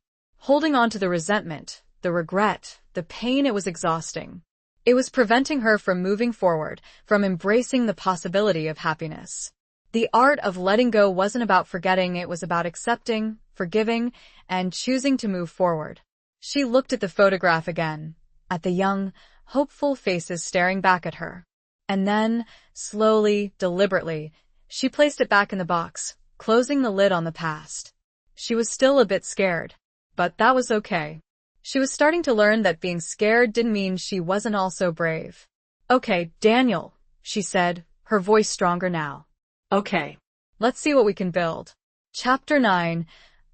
Holding on to the resentment, the regret, the pain, it was exhausting. It was preventing her from moving forward, from embracing the possibility of happiness. The art of letting go wasn't about forgetting, it was about accepting, forgiving, and choosing to move forward. She looked at the photograph again, at the young, hopeful faces staring back at her. And then, slowly, deliberately, she placed it back in the box, closing the lid on the past. She was still a bit scared, but that was okay. She was starting to learn that being scared didn't mean she wasn't also brave. "Okay, Daniel," she said, her voice stronger now. Okay. "Let's see what we can build." Chapter 9.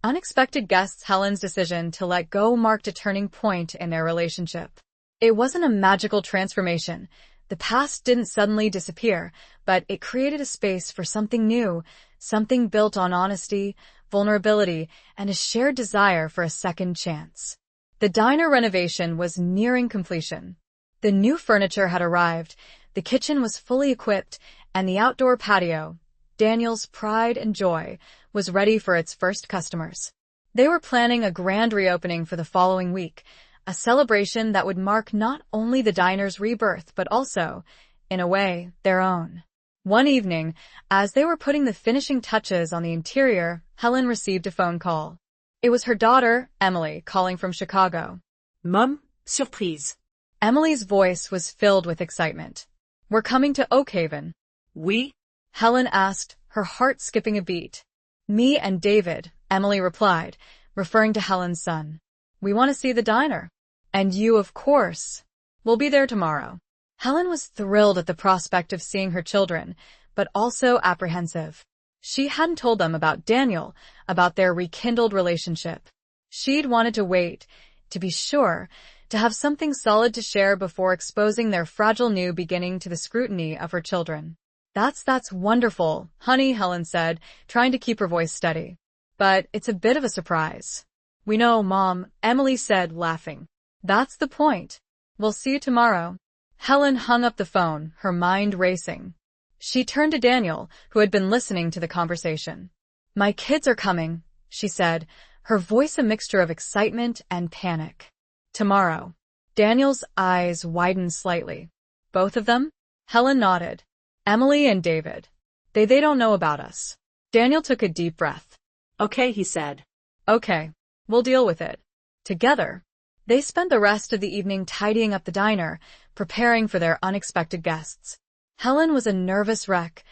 Unexpected Guests. Helen's decision to let go marked a turning point in their relationship. It wasn't a magical transformation. The past didn't suddenly disappear, but it created a space for something new, something built on honesty, vulnerability, and a shared desire for a second chance. The diner renovation was nearing completion. The new furniture had arrived, the kitchen was fully equipped, and the outdoor patio, Daniel's pride and joy, was ready for its first customers. They were planning a grand reopening for the following week, a celebration that would mark not only the diner's rebirth but also, in a way, their own. One evening, as they were putting the finishing touches on the interior, Helen received a phone call. It was her daughter, Emily, calling from Chicago. Mom, surprise. Emily's voice was filled with excitement. "We're coming to Oakhaven." Oui? Helen asked, her heart skipping a beat. "Me and David," Emily replied, referring to Helen's son. "We want to see the diner. And you, of course. We'll be there tomorrow." Helen was thrilled at the prospect of seeing her children, but also apprehensive. She hadn't told them about Daniel, about their rekindled relationship. She'd wanted to wait, to be sure, to have something solid to share before exposing their fragile new beginning to the scrutiny of her children. That's wonderful, honey," Helen said, trying to keep her voice steady. "But it's a bit of a surprise." "We know, Mom," Emily said, laughing. "That's the point. We'll see you tomorrow." Helen hung up the phone, her mind racing. She turned to Daniel, who had been listening to the conversation. "My kids are coming," she said, her voice a mixture of excitement and panic. "Tomorrow." Daniel's eyes widened slightly. "Both of them?" Helen nodded. "Emily and David. They don't know about us." Daniel took a deep breath. Okay, he said. "Okay, we'll deal with it. Together." They spent the rest of the evening tidying up the diner, preparing for their unexpected guests. Helen was a nervous wreck,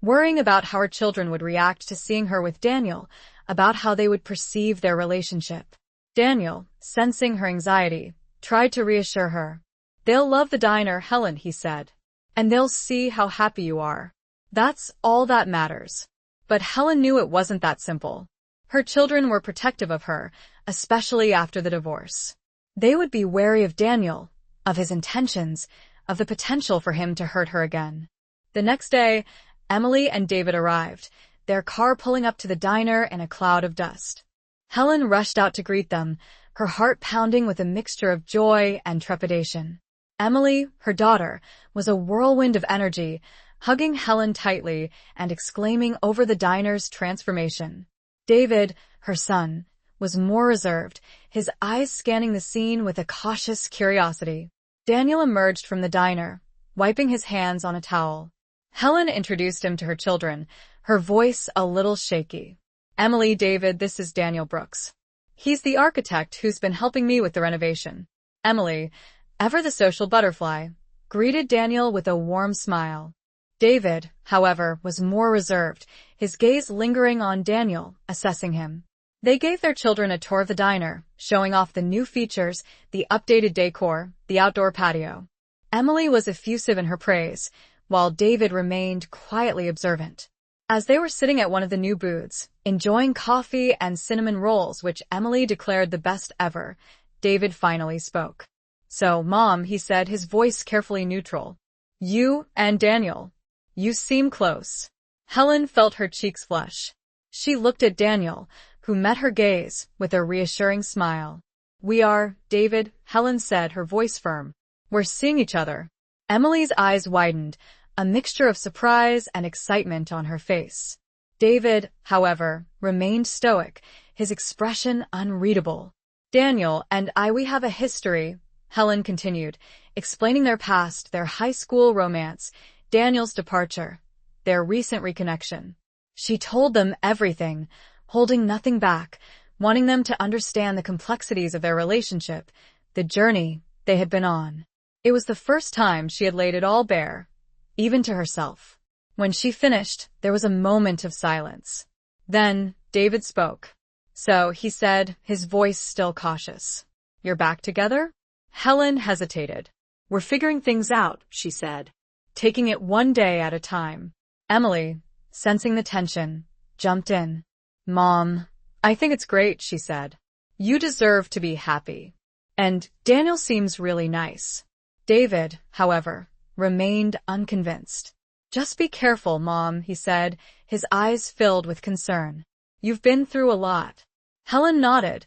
worrying about how her children would react to seeing her with Daniel, about how they would perceive their relationship. Daniel, sensing her anxiety, tried to reassure her. "They'll love the diner, Helen," he said. "And they'll see how happy you are. That's all that matters." But Helen knew it wasn't that simple. Her children were protective of her, especially after the divorce. They would be wary of Daniel, of his intentions, of the potential for him to hurt her again. The next day, Emily and David arrived, their car pulling up to the diner in a cloud of dust. Helen rushed out to greet them, her heart pounding with a mixture of joy and trepidation. Emily, her daughter, was a whirlwind of energy, hugging Helen tightly and exclaiming over the diner's transformation. David, her son, was more reserved, his eyes scanning the scene with a cautious curiosity. Daniel emerged from the diner, wiping his hands on a towel. Helen introduced him to her children, her voice a little shaky. "Emily, David, this is Daniel Brooks. He's the architect who's been helping me with the renovation." Emily, ever the social butterfly, greeted Daniel with a warm smile. David, however, was more reserved, his gaze lingering on Daniel, assessing him. They gave their children a tour of the diner, showing off the new features, the updated decor, the outdoor patio. Emily was effusive in her praise, while David remained quietly observant. As they were sitting at one of the new booths, enjoying coffee and cinnamon rolls which Emily declared the best ever, David finally spoke. "So, Mom," he said, his voice carefully neutral. "You and Daniel. You seem close." Helen felt her cheeks flush. She looked at Daniel, who met her gaze with a reassuring smile. "We are, David," Helen said, her voice firm. "We're seeing each other." Emily's eyes widened, a mixture of surprise and excitement on her face. David, however, remained stoic, his expression unreadable. "Daniel and we have a history," Helen continued, explaining their past, their high school romance, Daniel's departure, their recent reconnection. She told them everything, holding nothing back, wanting them to understand the complexities of their relationship, the journey they had been on. It was the first time she had laid it all bare, even to herself. When she finished, there was a moment of silence. Then David spoke. "So," he said, his voice still cautious, "you're back together?" Helen hesitated. "We're figuring things out," she said, "taking it one day at a time." Emily, sensing the tension, jumped in. "Mom, I think it's great," she said. "You deserve to be happy. And Daniel seems really nice." David, however, remained unconvinced. "Just be careful, Mom," he said, his eyes filled with concern. "You've been through a lot." Helen nodded,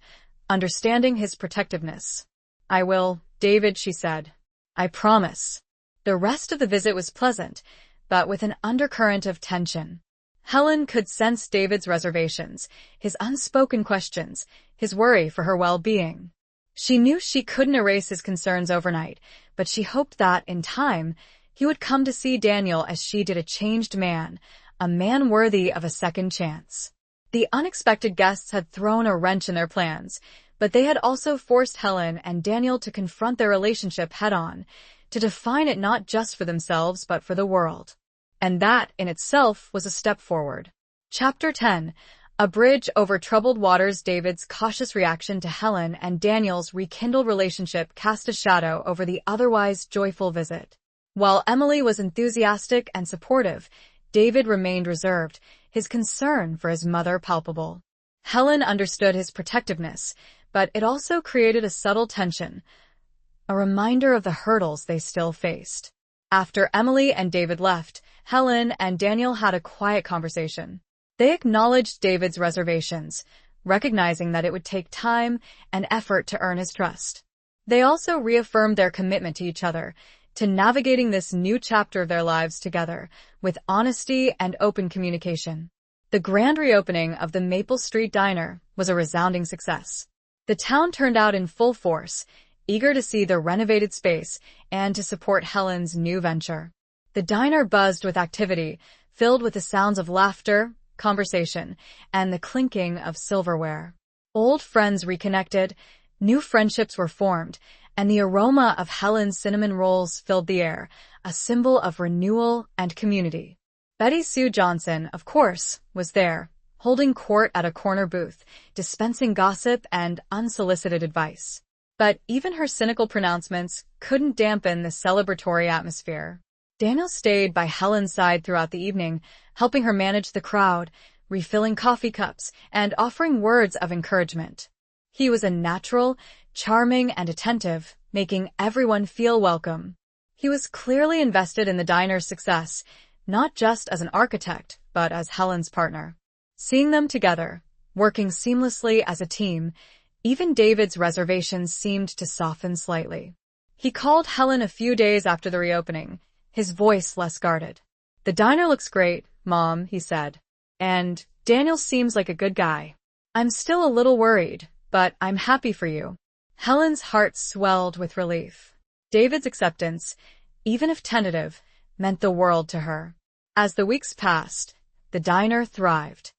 understanding his protectiveness. "I will, David," she said. "I promise." The rest of the visit was pleasant, but with an undercurrent of tension. Helen could sense David's reservations, his unspoken questions, his worry for her well-being. She knew she couldn't erase his concerns overnight, but she hoped that, in time, he would come to see Daniel as she did, a changed man, a man worthy of a second chance. The unexpected guests had thrown a wrench in their plans, but they had also forced Helen and Daniel to confront their relationship head-on, to define it not just for themselves but for the world. And that, in itself, was a step forward. Chapter 10. A Bridge Over Troubled Waters. David's cautious reaction to Helen and Daniel's rekindled relationship cast a shadow over the otherwise joyful visit. While Emily was enthusiastic and supportive, David remained reserved, his concern for his mother palpable. Helen understood his protectiveness, but it also created a subtle tension, a reminder of the hurdles they still faced. After Emily and David left, Helen and Daniel had a quiet conversation. They acknowledged David's reservations, recognizing that it would take time and effort to earn his trust. They also reaffirmed their commitment to each other, to navigating this new chapter of their lives together, with honesty and open communication. The grand reopening of the Maple Street Diner was a resounding success. The town turned out in full force, eager to see the renovated space and to support Helen's new venture. The diner buzzed with activity, filled with the sounds of laughter, conversation, and the clinking of silverware. Old friends reconnected, new friendships were formed, and the aroma of Helen's cinnamon rolls filled the air, a symbol of renewal and community. Betty Sue Johnson, of course, was there, holding court at a corner booth, dispensing gossip and unsolicited advice. But even her cynical pronouncements couldn't dampen the celebratory atmosphere. Daniel stayed by Helen's side throughout the evening, helping her manage the crowd, refilling coffee cups, and offering words of encouragement. He was a natural, charming, and attentive, making everyone feel welcome. He was clearly invested in the diner's success, not just as an architect, but as Helen's partner. Seeing them together, working seamlessly as a team, even David's reservations seemed to soften slightly. He called Helen a few days after the reopening, his voice less guarded. "The diner looks great, Mom," he said. "And Daniel seems like a good guy. I'm still a little worried, but I'm happy for you." Helen's heart swelled with relief. David's acceptance, even if tentative, meant the world to her. As the weeks passed, the diner thrived.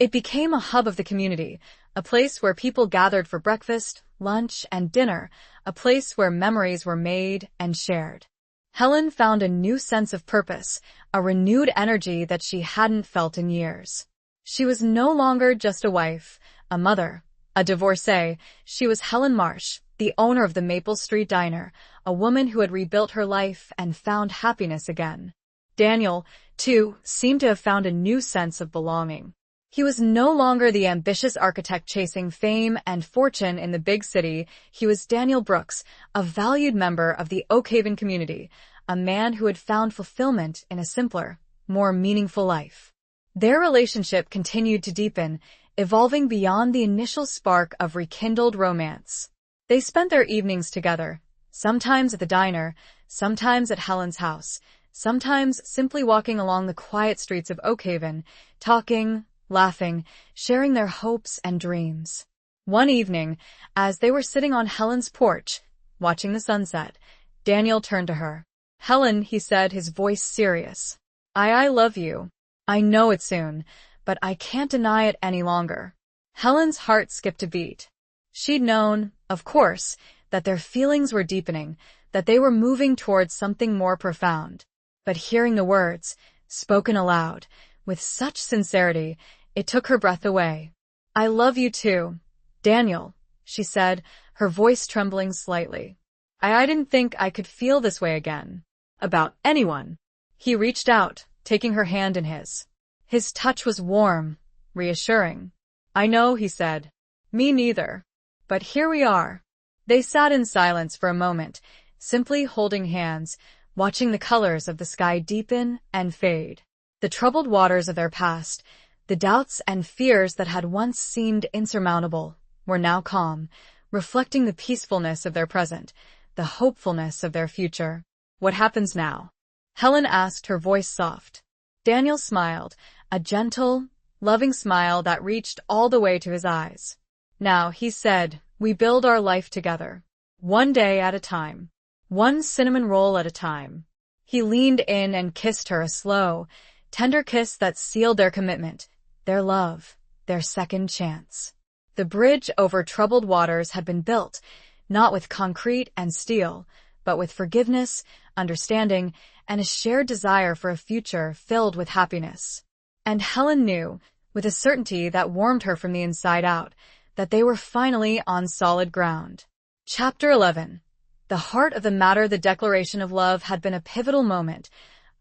It became a hub of the community, a place where people gathered for breakfast, lunch, and dinner, a place where memories were made and shared. Helen found a new sense of purpose, a renewed energy that she hadn't felt in years. She was no longer just a wife, a mother, a divorcee. She was Helen Marsh, the owner of the Maple Street Diner, a woman who had rebuilt her life and found happiness again. Daniel, too, seemed to have found a new sense of belonging. He was no longer the ambitious architect chasing fame and fortune in the big city. He was Daniel Brooks, a valued member of the Oak Haven community, a man who had found fulfillment in a simpler, more meaningful life. Their relationship continued to deepen, evolving beyond the initial spark of rekindled romance. They spent their evenings together, sometimes at the diner, sometimes at Helen's house, sometimes simply walking along the quiet streets of Oak Haven, talking, laughing, sharing their hopes and dreams. One evening, as they were sitting on Helen's porch, watching the sunset, Daniel turned to her. "Helen," he said, his voice serious. I love you. I know it soon, but I can't deny it any longer." Helen's heart skipped a beat. She'd known, of course, that their feelings were deepening, that they were moving towards something more profound. But hearing the words, spoken aloud, with such sincerity, it took her breath away. "I love you too, Daniel," she said, her voice trembling slightly. I didn't think I could feel this way again. About anyone." He reached out, taking her hand in his. His touch was warm, reassuring. "I know," he said. "Me neither. But here we are." They sat in silence for a moment, simply holding hands, watching the colors of the sky deepen and fade. The troubled waters of their past, the doubts and fears that had once seemed insurmountable, were now calm, reflecting the peacefulness of their present, the hopefulness of their future. "What happens now?" Helen asked, her voice soft. Daniel smiled, a gentle, loving smile that reached all the way to his eyes. "Now," he said, "we build our life together. One day at a time. One cinnamon roll at a time." He leaned in and kissed her, a slow, tender kiss that sealed their commitment, their love, their second chance. The bridge over troubled waters had been built, not with concrete and steel, but with forgiveness, understanding, and a shared desire for a future filled with happiness. And Helen knew, with a certainty that warmed her from the inside out, that they were finally on solid ground. Chapter 11. The heart of the matter. The declaration of love had been a pivotal moment,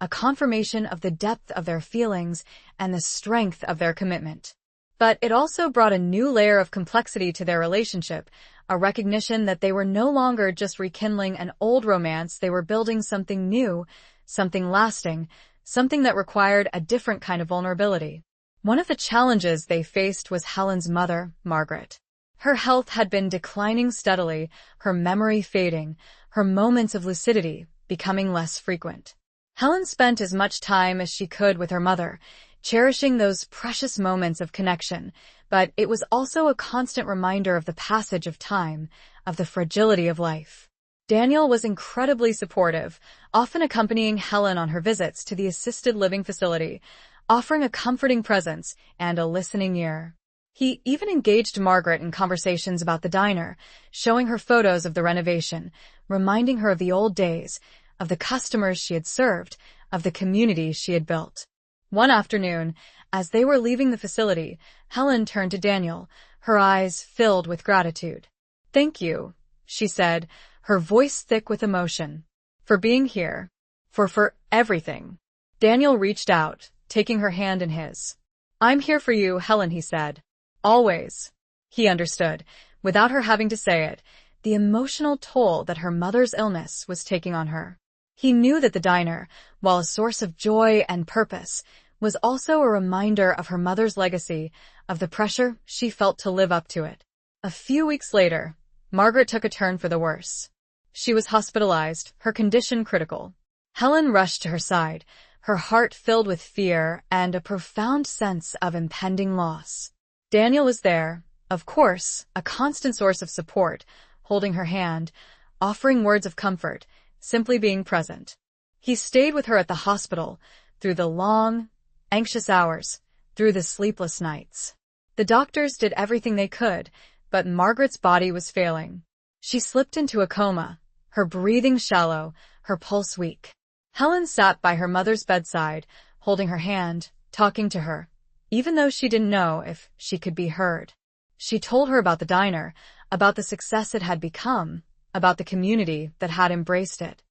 a confirmation of the depth of their feelings and the strength of their commitment. But it also brought a new layer of complexity to their relationship, a recognition that they were no longer just rekindling an old romance. They were building something new, something lasting, something that required a different kind of vulnerability. One of the challenges they faced was Helen's mother, Margaret. Her health had been declining steadily, her memory fading, her moments of lucidity becoming less frequent. Helen spent as much time as she could with her mother, cherishing those precious moments of connection, but it was also a constant reminder of the passage of time, of the fragility of life. Daniel was incredibly supportive, often accompanying Helen on her visits to the assisted living facility, offering a comforting presence and a listening ear. He even engaged Margaret in conversations about the diner, showing her photos of the renovation, reminding her of the old days, of the customers she had served, of the community she had built. One afternoon, as they were leaving the facility, Helen turned to Daniel, her eyes filled with gratitude. "Thank you," she said, her voice thick with emotion, "for being here, for everything." Daniel reached out, taking her hand in his. "I'm here for you, Helen," he said. "Always." He understood, without her having to say it, the emotional toll that her mother's illness was taking on her. He knew that the diner, while a source of joy and purpose, was also a reminder of her mother's legacy, of the pressure she felt to live up to it. A few weeks later, Margaret took a turn for the worse. She was hospitalized, her condition critical. Helen rushed to her side, her heart filled with fear and a profound sense of impending loss. Daniel was there, of course, a constant source of support, holding her hand, offering words of comfort, simply being present. He stayed with her at the hospital, through the long, anxious hours, through the sleepless nights. The doctors did everything they could, but Margaret's body was failing. She slipped into a coma, her breathing shallow, her pulse weak. Helen sat by her mother's bedside, holding her hand, talking to her, even though she didn't know if she could be heard. She told her about the diner, about the success it had become, about the community that had embraced it.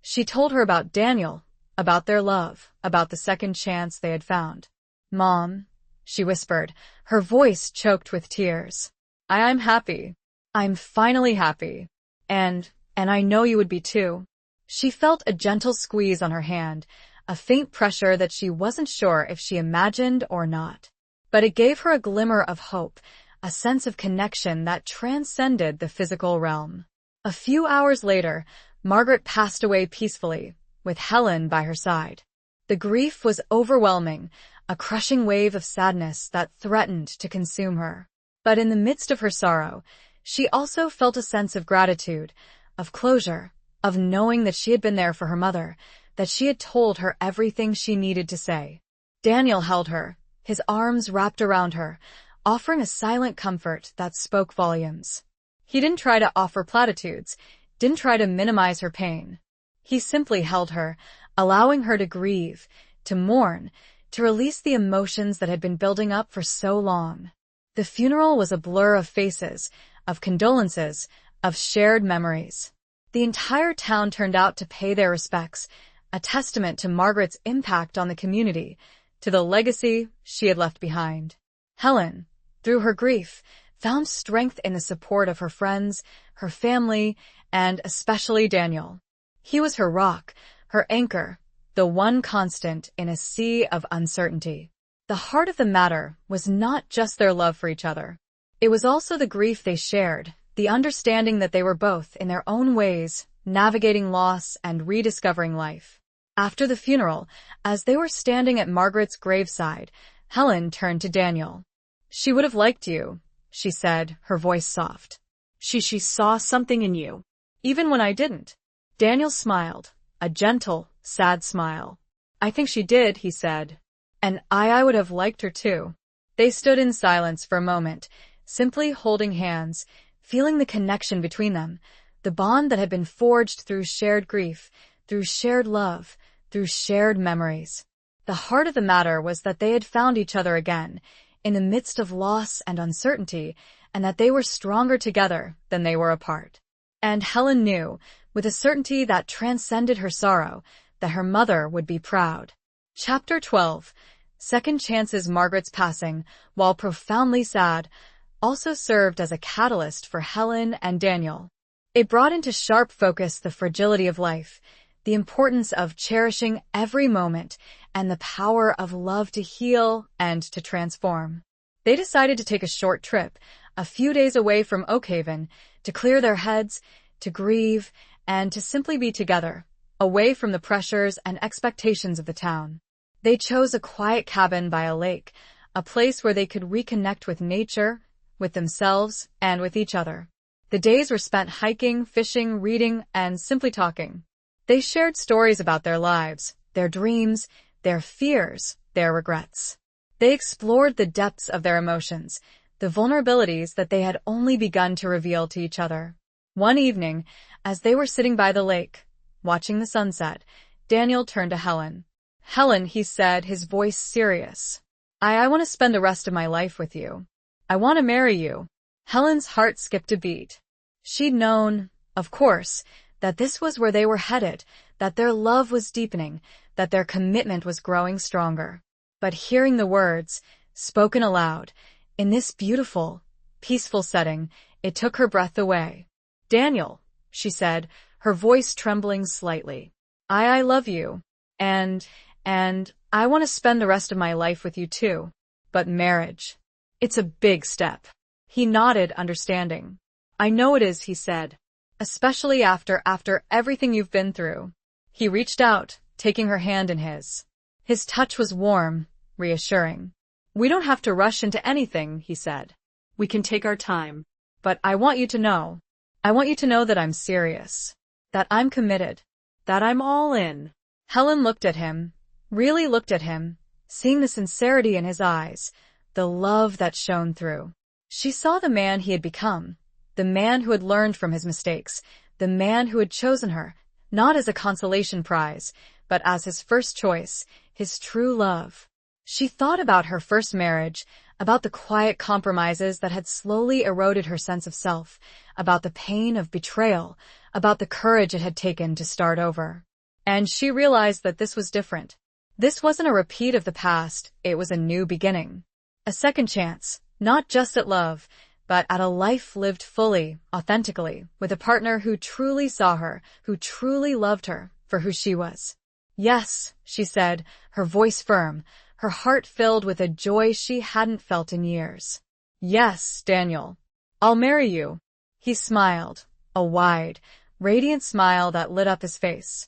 She told her about Daniel, about their love, about the second chance they had found. "Mom," she whispered, her voice choked with tears. I'm happy. I'm finally happy. And I know you would be too." She felt a gentle squeeze on her hand, a faint pressure that she wasn't sure if she imagined or not. But it gave her a glimmer of hope, a sense of connection that transcended the physical realm. A few hours later, Margaret passed away peacefully, with Helen by her side. The grief was overwhelming, a crushing wave of sadness that threatened to consume her. But in the midst of her sorrow, she also felt a sense of gratitude, of closure, of knowing that she had been there for her mother, that she had told her everything she needed to say. Daniel held her, his arms wrapped around her, offering a silent comfort that spoke volumes. He didn't try to offer platitudes, didn't try to minimize her pain. He simply held her, allowing her to grieve, to mourn, to release the emotions that had been building up for so long. The funeral was a blur of faces, of condolences, of shared memories. The entire town turned out to pay their respects, a testament to Margaret's impact on the community, to the legacy she had left behind. Helen, through her grief, found strength in the support of her friends, her family, and especially Daniel. He was her rock, her anchor, the one constant in a sea of uncertainty. The heart of the matter was not just their love for each other. It was also the grief they shared, the understanding that they were both, in their own ways, navigating loss and rediscovering life. After the funeral, as they were standing at Margaret's graveside, Helen turned to Daniel. "She would have liked you," she said, her voice soft. She saw something in you. Even when I didn't." Daniel smiled, a gentle, sad smile. "I think she did," he said. "And I would have liked her too." They stood in silence for a moment, simply holding hands, feeling the connection between them, the bond that had been forged through shared grief, through shared love, through shared memories. The heart of the matter was that they had found each other again, in the midst of loss and uncertainty, and that they were stronger together than they were apart. And Helen knew, with a certainty that transcended her sorrow, that her mother would be proud. Chapter 12. Second Chances. Margaret's passing, while profoundly sad, also served as a catalyst for Helen and Daniel. It brought into sharp focus the fragility of life, the importance of cherishing every moment, and the power of love to heal and to transform. They decided to take a short trip, a few days away from Oakhaven, to clear their heads, to grieve, and to simply be together, away from the pressures and expectations of the town. They chose a quiet cabin by a lake, a place where they could reconnect with nature, with themselves, and with each other. The days were spent hiking, fishing, reading, and simply talking. They shared stories about their lives, their dreams, their fears, their regrets. They explored the depths of their emotions, the vulnerabilities that they had only begun to reveal to each other. One evening, as they were sitting by the lake, watching the sunset, Daniel turned to Helen. "Helen," he said, his voice serious. I want to spend the rest of my life with you. I want to marry you." Helen's heart skipped a beat. She'd known, of course, that this was where they were headed, that their love was deepening, that their commitment was growing stronger. But hearing the words, spoken aloud, in this beautiful, peaceful setting, it took her breath away. "Daniel," she said, her voice trembling slightly. I love you. And I want to spend the rest of my life with you too. But marriage, it's a big step." He nodded, understanding. "I know it is," he said. "Especially after everything you've been through." He reached out, taking her hand in his. His touch was warm, reassuring. "We don't have to rush into anything," he said. "We can take our time. But I want you to know that I'm serious, that I'm committed, that I'm all in." Helen looked at him, really looked at him, seeing the sincerity in his eyes, the love that shone through. She saw the man he had become, the man who had learned from his mistakes, the man who had chosen her, not as a consolation prize, but as his first choice, his true love. She thought about her first marriage, about the quiet compromises that had slowly eroded her sense of self, about the pain of betrayal, about the courage it had taken to start over. And she realized that this was different. This wasn't a repeat of the past, it was a new beginning. A second chance, not just at love, but at a life lived fully, authentically, with a partner who truly saw her, who truly loved her for who she was. Yes, she said, her voice firm, her heart filled with a joy she hadn't felt in years. Yes, Daniel. I'll marry you. He smiled, a wide, radiant smile that lit up his face.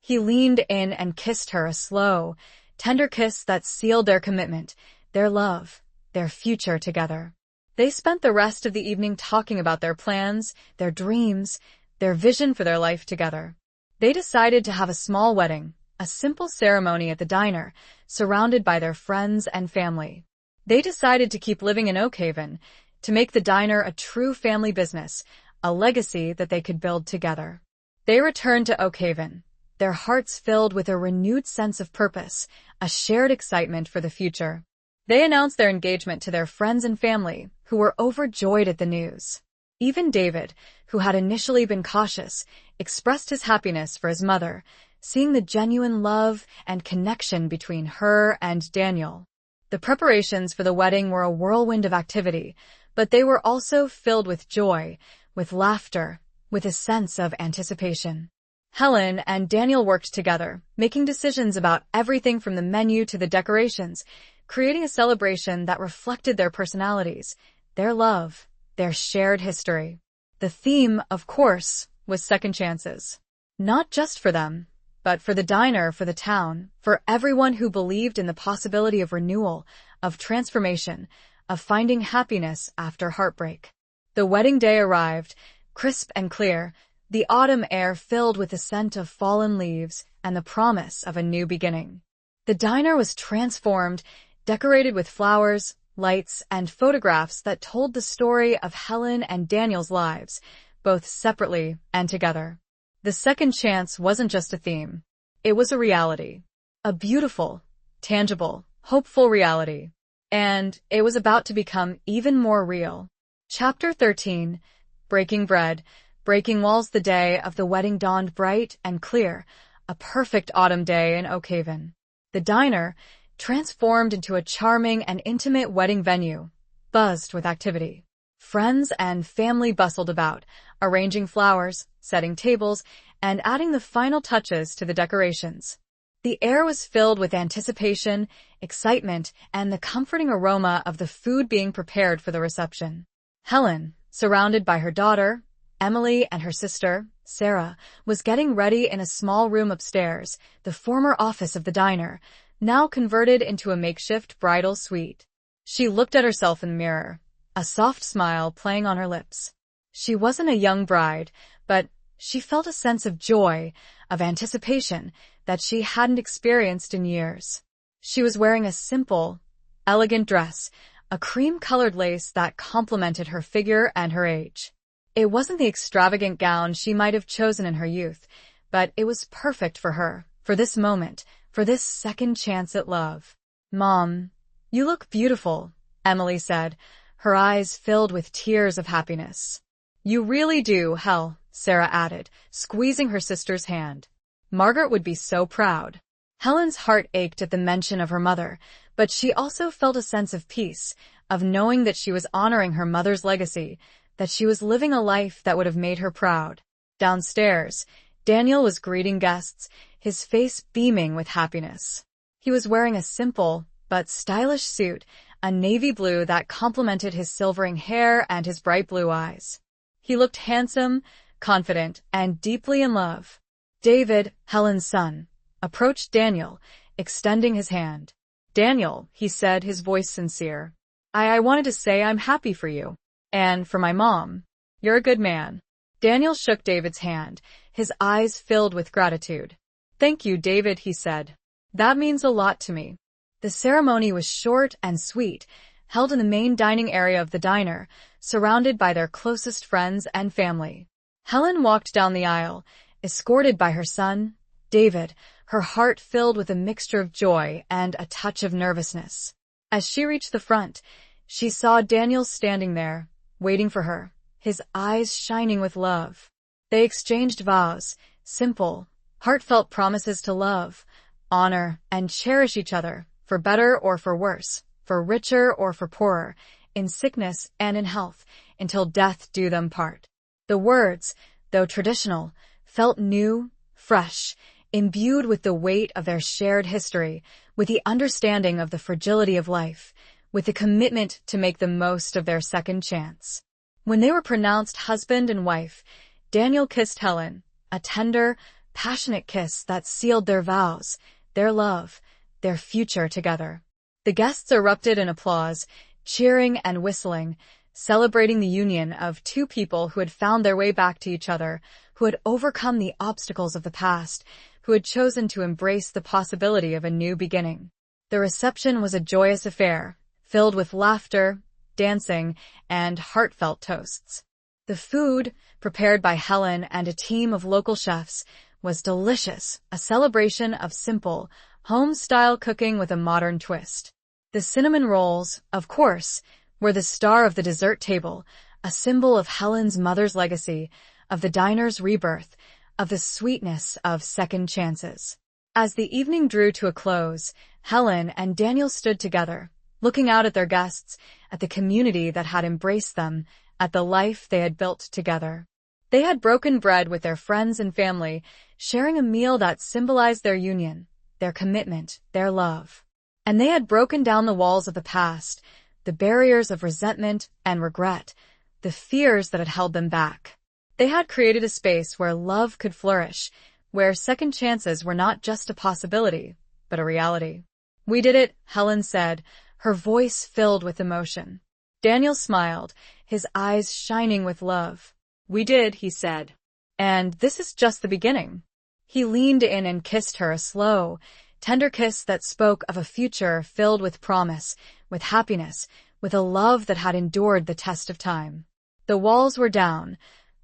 He leaned in and kissed her, a slow, tender kiss that sealed their commitment, their love, their future together. They spent the rest of the evening talking about their plans, their dreams, their vision for their life together. They decided to have a small wedding, a simple ceremony at the diner, surrounded by their friends and family. They decided to keep living in Oakhaven, to make the diner a true family business, a legacy that they could build together. They returned to Oakhaven, their hearts filled with a renewed sense of purpose, a shared excitement for the future. They announced their engagement to their friends and family, who were overjoyed at the news. Even David, who had initially been cautious, expressed his happiness for his mother, seeing the genuine love and connection between her and Daniel. The preparations for the wedding were a whirlwind of activity, but they were also filled with joy, with laughter, with a sense of anticipation. Helen and Daniel worked together, making decisions about everything from the menu to the decorations, creating a celebration that reflected their personalities, their love, their shared history. The theme, of course, was second chances. Not just for them, but for the diner, for the town, for everyone who believed in the possibility of renewal, of transformation, of finding happiness after heartbreak. The wedding day arrived, crisp and clear, the autumn air filled with the scent of fallen leaves and the promise of a new beginning. The diner was transformed, decorated with flowers, lights, and photographs that told the story of Helen and Daniel's lives, both separately and together. The second chance wasn't just a theme. It was a reality. A beautiful, tangible, hopeful reality. And it was about to become even more real. Chapter 13, Breaking Bread, Breaking Walls. The day of the wedding dawned bright and clear, a perfect autumn day in Oakhaven. The diner, transformed into a charming and intimate wedding venue, buzzed with activity. Friends and family bustled about, arranging flowers, setting tables, and adding the final touches to the decorations. The air was filled with anticipation, excitement, and the comforting aroma of the food being prepared for the reception. Helen, surrounded by her daughter, Emily, and her sister, Sarah, was getting ready in a small room upstairs, the former office of the diner, now converted into a makeshift bridal suite. She looked at herself in the mirror, a soft smile playing on her lips. She wasn't a young bride, but she felt a sense of joy, of anticipation, that she hadn't experienced in years. She was wearing a simple, elegant dress, a cream-colored lace that complemented her figure and her age. It wasn't the extravagant gown she might have chosen in her youth, but it was perfect for her, for this moment, for this second chance at love. "Mom, you look beautiful," Emily said, her eyes filled with tears of happiness. "You really do, Hel," Sarah added, squeezing her sister's hand. "Margaret would be so proud." Helen's heart ached at the mention of her mother, but she also felt a sense of peace, of knowing that she was honoring her mother's legacy, that she was living a life that would have made her proud. Downstairs, Daniel was greeting guests, his face beaming with happiness. He was wearing a simple but stylish suit, a navy blue that complemented his silvering hair and his bright blue eyes. He looked handsome, confident, and deeply in love. David, Helen's son, approached Daniel, extending his hand. "Daniel," he said, his voice sincere, I wanted to say I'm happy for you. And for my mom. You're a good man." Daniel shook David's hand, his eyes filled with gratitude. "Thank you, David," he said. "That means a lot to me." The ceremony was short and sweet, held in the main dining area of the diner, surrounded by their closest friends and family. Helen walked down the aisle, escorted by her son, David, her heart filled with a mixture of joy and a touch of nervousness. As she reached the front, she saw Daniel standing there, waiting for her, his eyes shining with love. They exchanged vows, simple, heartfelt promises to love, honor, and cherish each other, for better or for worse, for richer or for poorer, in sickness and in health, until death do them part. The words, though traditional, felt new, fresh, imbued with the weight of their shared history, with the understanding of the fragility of life, with the commitment to make the most of their second chance. When they were pronounced husband and wife, Daniel kissed Helen, a tender, passionate kiss that sealed their vows, their love, their future together. The guests erupted in applause, cheering and whistling, celebrating the union of two people who had found their way back to each other, who had overcome the obstacles of the past, who had chosen to embrace the possibility of a new beginning. The reception was a joyous affair, filled with laughter, dancing, and heartfelt toasts. The food, prepared by Helen and a team of local chefs, was delicious, a celebration of simple, home-style cooking with a modern twist. The cinnamon rolls, of course, were the star of the dessert table, a symbol of Helen's mother's legacy, of the diner's rebirth, of the sweetness of second chances. As the evening drew to a close, Helen and Daniel stood together, looking out at their guests, at the community that had embraced them, at the life they had built together. They had broken bread with their friends and family, sharing a meal that symbolized their union, their commitment, their love. And they had broken down the walls of the past, the barriers of resentment and regret, the fears that had held them back. They had created a space where love could flourish, where second chances were not just a possibility, but a reality. "We did it," Helen said, her voice filled with emotion. Daniel smiled, his eyes shining with love. "We did," he said. "And this is just the beginning." He leaned in and kissed her, a slow, tender kiss that spoke of a future filled with promise, with happiness, with a love that had endured the test of time. The walls were down,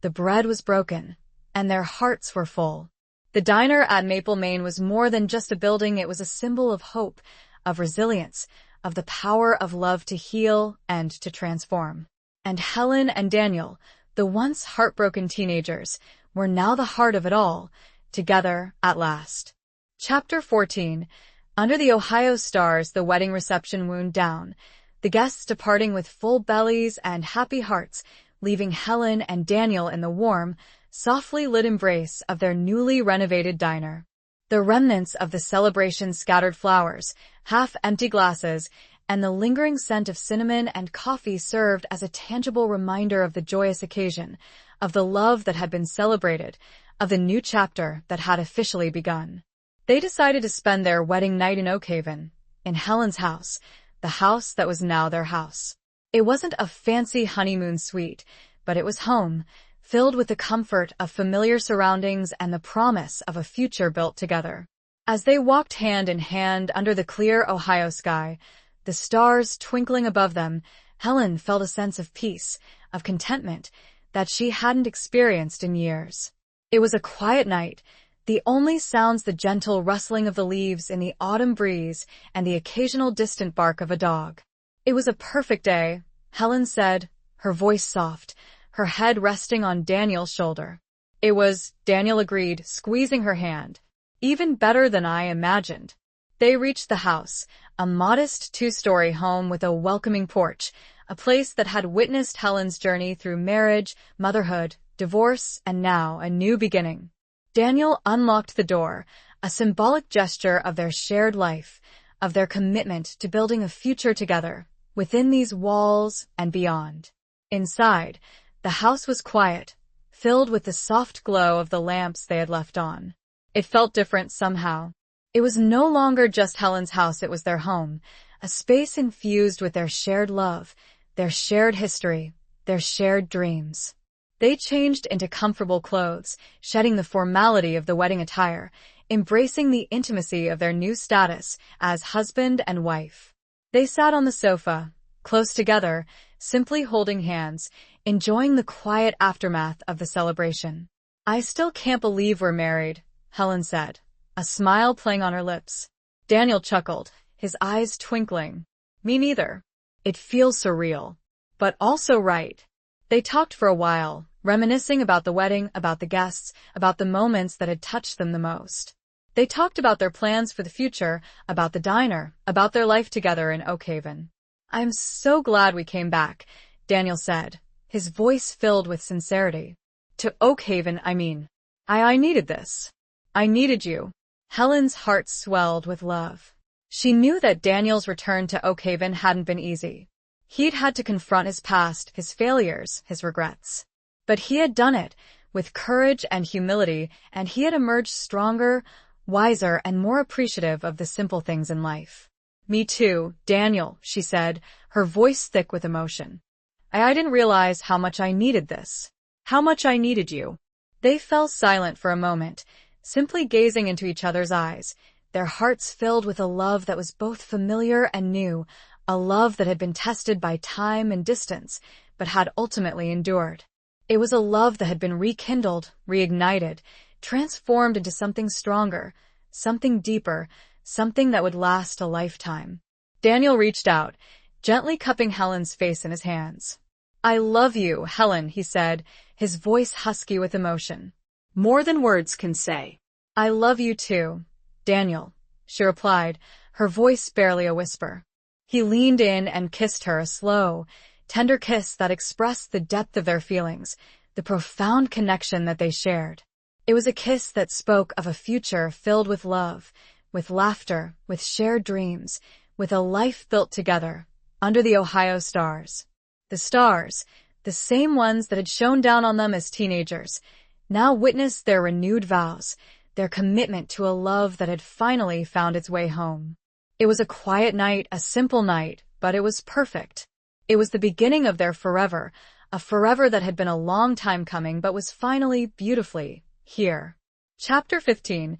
the bread was broken, and their hearts were full. The diner at Maple Main was more than just a building. It was a symbol of hope, of resilience, of the power of love to heal and to transform. And Helen and Daniel, the once heartbroken teenagers, were now the heart of it all, together at last. Chapter 14. Under the Ohio stars, the wedding reception wound down, the guests departing with full bellies and happy hearts, leaving Helen and Daniel in the warm, softly lit embrace of their newly renovated diner. The remnants of the celebration, scattered flowers, half-empty glasses, and the lingering scent of cinnamon and coffee served as a tangible reminder of the joyous occasion, of the love that had been celebrated, of the new chapter that had officially begun. They decided to spend their wedding night in Oak Haven, in Helen's house, the house that was now their house. It wasn't a fancy honeymoon suite, but it was home, filled with the comfort of familiar surroundings and the promise of a future built together. As they walked hand in hand under the clear Ohio sky, the stars twinkling above them, Helen felt a sense of peace, of contentment, that she hadn't experienced in years. It was a quiet night, the only sounds the gentle rustling of the leaves in the autumn breeze and the occasional distant bark of a dog. It was a perfect day, Helen said, her voice soft, her head resting on Daniel's shoulder. "It was," Daniel agreed, squeezing her hand. "Even better than I imagined." They reached the house, a modest two-story home with a welcoming porch, a place that had witnessed Helen's journey through marriage, motherhood, divorce, and now a new beginning. Daniel unlocked the door, a symbolic gesture of their shared life, of their commitment to building a future together, within these walls and beyond. Inside, the house was quiet, filled with the soft glow of the lamps they had left on. It felt different somehow. It was no longer just Helen's house, it was their home, a space infused with their shared love, their shared history, their shared dreams. They changed into comfortable clothes, shedding the formality of the wedding attire, embracing the intimacy of their new status as husband and wife. They sat on the sofa, close together, simply holding hands, enjoying the quiet aftermath of the celebration. "I still can't believe we're married," Helen said, a smile playing on her lips. Daniel chuckled, his eyes twinkling. "Me neither. It feels surreal, but also right." They talked for a while, reminiscing about the wedding, about the guests, about the moments that had touched them the most. They talked about their plans for the future, about the diner, about their life together in Oakhaven. "I'm so glad we came back," Daniel said, his voice filled with sincerity. "To Oakhaven, I mean. I needed this. I needed you." Helen's heart swelled with love. She knew that Daniel's return to Oakhaven hadn't been easy. He'd had to confront his past, his failures, his regrets. But he had done it with courage and humility, and he had emerged stronger, wiser, and more appreciative of the simple things in life. "Me too, Daniel," she said, her voice thick with emotion. I didn't realize how much I needed this. How much I needed you." They fell silent for a moment, simply gazing into each other's eyes, their hearts filled with a love that was both familiar and new, a love that had been tested by time and distance, but had ultimately endured. It was a love that had been rekindled, reignited, transformed into something stronger, something deeper, something that would last a lifetime. Daniel reached out, gently cupping Helen's face in his hands. "I love you, Helen," he said, his voice husky with emotion. "More than words can say." "I love you too, Daniel," she replied, her voice barely a whisper. He leaned in and kissed her, a slow, tender kiss that expressed the depth of their feelings, the profound connection that they shared. It was a kiss that spoke of a future filled with love, with laughter, with shared dreams, with a life built together, under the Ohio stars. The stars, the same ones that had shone down on them as teenagers, now witnessed their renewed vows, their commitment to a love that had finally found its way home. It was a quiet night, a simple night, but it was perfect. It was the beginning of their forever, a forever that had been a long time coming but was finally, beautifully, here. Chapter 15.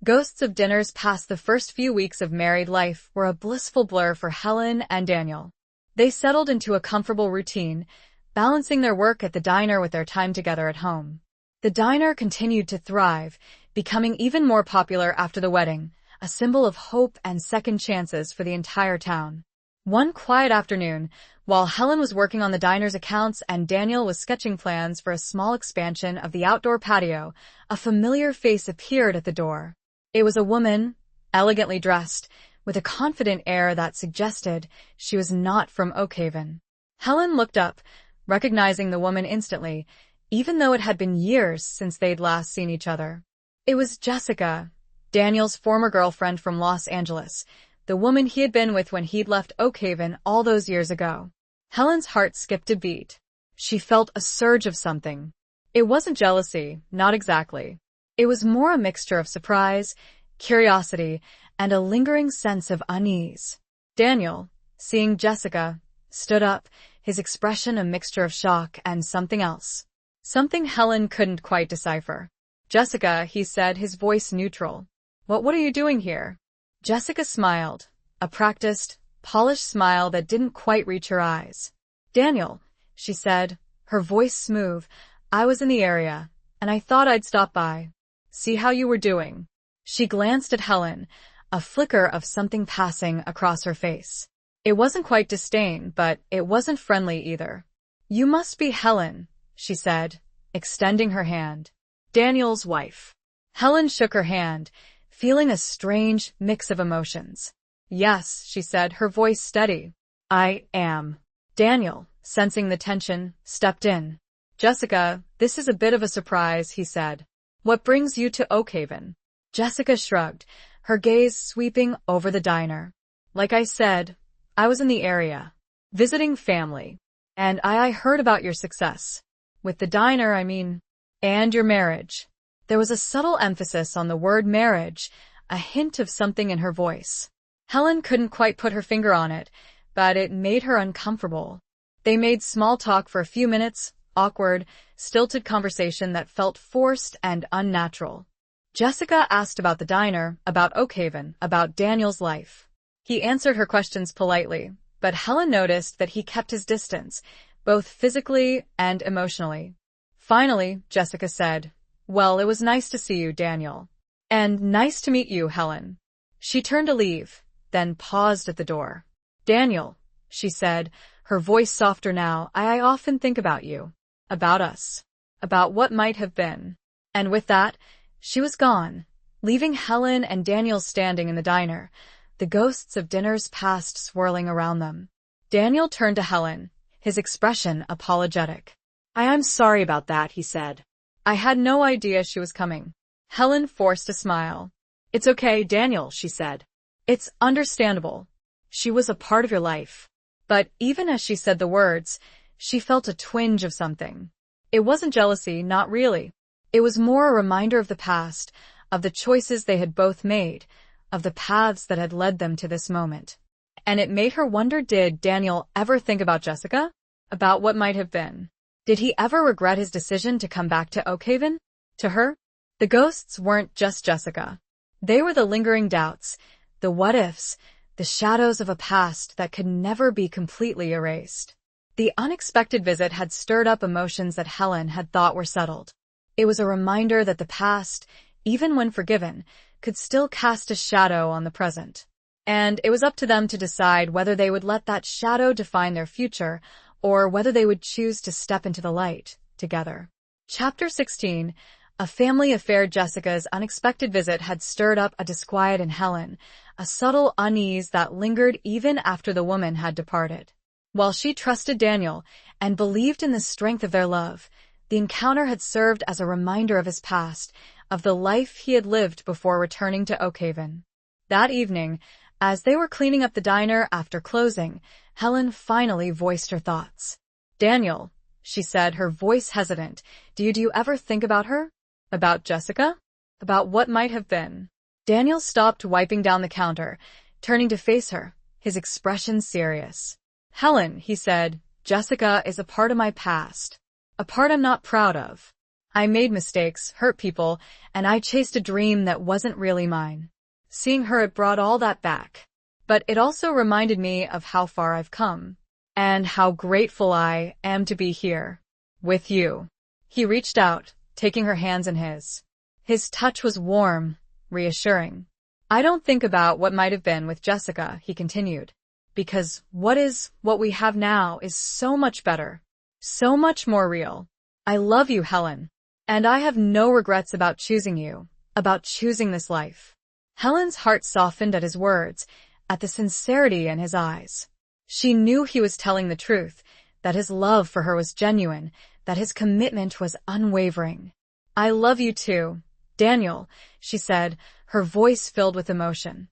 Ghosts of dinners past the first few weeks of married life were a blissful blur for Helen and Daniel. They settled into a comfortable routine, balancing their work at the diner with their time together at home. The diner continued to thrive, becoming even more popular after the wedding, a symbol of hope and second chances for the entire town. One quiet afternoon, while Helen was working on the diner's accounts and Daniel was sketching plans for a small expansion of the outdoor patio, a familiar face appeared at the door. It was a woman, elegantly dressed, with a confident air that suggested she was not from Oakhaven. Helen looked up, recognizing the woman instantly, even though it had been years since they'd last seen each other. It was Jessica, Daniel's former girlfriend from Los Angeles, the woman he had been with when he'd left Oakhaven all those years ago. Helen's heart skipped a beat. She felt a surge of something. It wasn't jealousy, not exactly. It was more a mixture of surprise, curiosity, and a lingering sense of unease. Daniel, seeing Jessica, stood up, his expression a mixture of shock and something else. Something Helen couldn't quite decipher. "Jessica," he said, his voice neutral. What are you doing here?" Jessica smiled, a practiced, polished smile that didn't quite reach her eyes. "Daniel," she said, her voice smooth, "I was in the area, and I thought I'd stop by. See how you were doing." She glanced at Helen, a flicker of something passing across her face. It wasn't quite disdain, but it wasn't friendly either. "You must be Helen," she said, extending her hand. "Daniel's wife." Helen shook her hand, feeling a strange mix of emotions. "Yes," she said, her voice steady. "I am." Daniel, sensing the tension, stepped in. "Jessica, this is a bit of a surprise," he said. "What brings you to Oakhaven?" Jessica shrugged, her gaze sweeping over the diner. "Like I said, I was in the area, visiting family, and I heard about your success. With the diner, I mean, and your marriage." There was a subtle emphasis on the word marriage, a hint of something in her voice. Helen couldn't quite put her finger on it, but it made her uncomfortable. They made small talk for a few minutes, awkward, stilted conversation that felt forced and unnatural. Jessica asked about the diner, about Oakhaven, about Daniel's life. He answered her questions politely, but Helen noticed that he kept his distance, both physically and emotionally. Finally, Jessica said, "Well, it was nice to see you, Daniel. And nice to meet you, Helen." She turned to leave, then paused at the door. "Daniel," she said, her voice softer now, I often think about you. About us. About what might have been." And with that, she was gone, leaving Helen and Daniel standing in the diner, the ghosts of dinners past swirling around them. Daniel turned to Helen, his expression apologetic. I'm sorry about that, he said. "I had no idea she was coming." Helen forced a smile. It's okay, Daniel, she said. "It's understandable. She was a part of your life." But even as she said the words, she felt a twinge of something. It wasn't jealousy, not really. It was more a reminder of the past, of the choices they had both made, of the paths that had led them to this moment. And it made her wonder, did Daniel ever think about Jessica? About what might have been? Did he ever regret his decision to come back to Oakhaven? To her? The ghosts weren't just Jessica. They were the lingering doubts, the what-ifs, the shadows of a past that could never be completely erased. The unexpected visit had stirred up emotions that Helen had thought were settled. It was a reminder that the past, even when forgiven, could still cast a shadow on the present. And it was up to them to decide whether they would let that shadow define their future, or whether they would choose to step into the light together. Chapter 16. A family affair. Jessica's unexpected visit had stirred up a disquiet in Helen, a subtle unease that lingered even after the woman had departed. While she trusted Daniel and believed in the strength of their love, the encounter had served as a reminder of his past, of the life he had lived before returning to Oakhaven. That evening, as they were cleaning up the diner after closing, Helen finally voiced her thoughts. "Daniel," she said, her voice hesitant, do you ever think about her? About Jessica? About what might have been?" Daniel stopped wiping down the counter, turning to face her, his expression serious. "Helen," he said, "Jessica is a part of my past. A part I'm not proud of. I made mistakes, hurt people, and I chased a dream that wasn't really mine. Seeing her, it brought all that back. But it also reminded me of how far I've come, and how grateful I am to be here. With you." He reached out, taking her hands in his. His touch was warm, reassuring. "I don't think about what might have been with Jessica," he continued, "because what we have now is so much better, so much more real. I love you, Helen, and I have no regrets about choosing you, about choosing this life." Helen's heart softened at his words, at the sincerity in his eyes. She knew he was telling the truth, that his love for her was genuine, that his commitment was unwavering. "I love you too, Daniel," she said, her voice filled with emotion.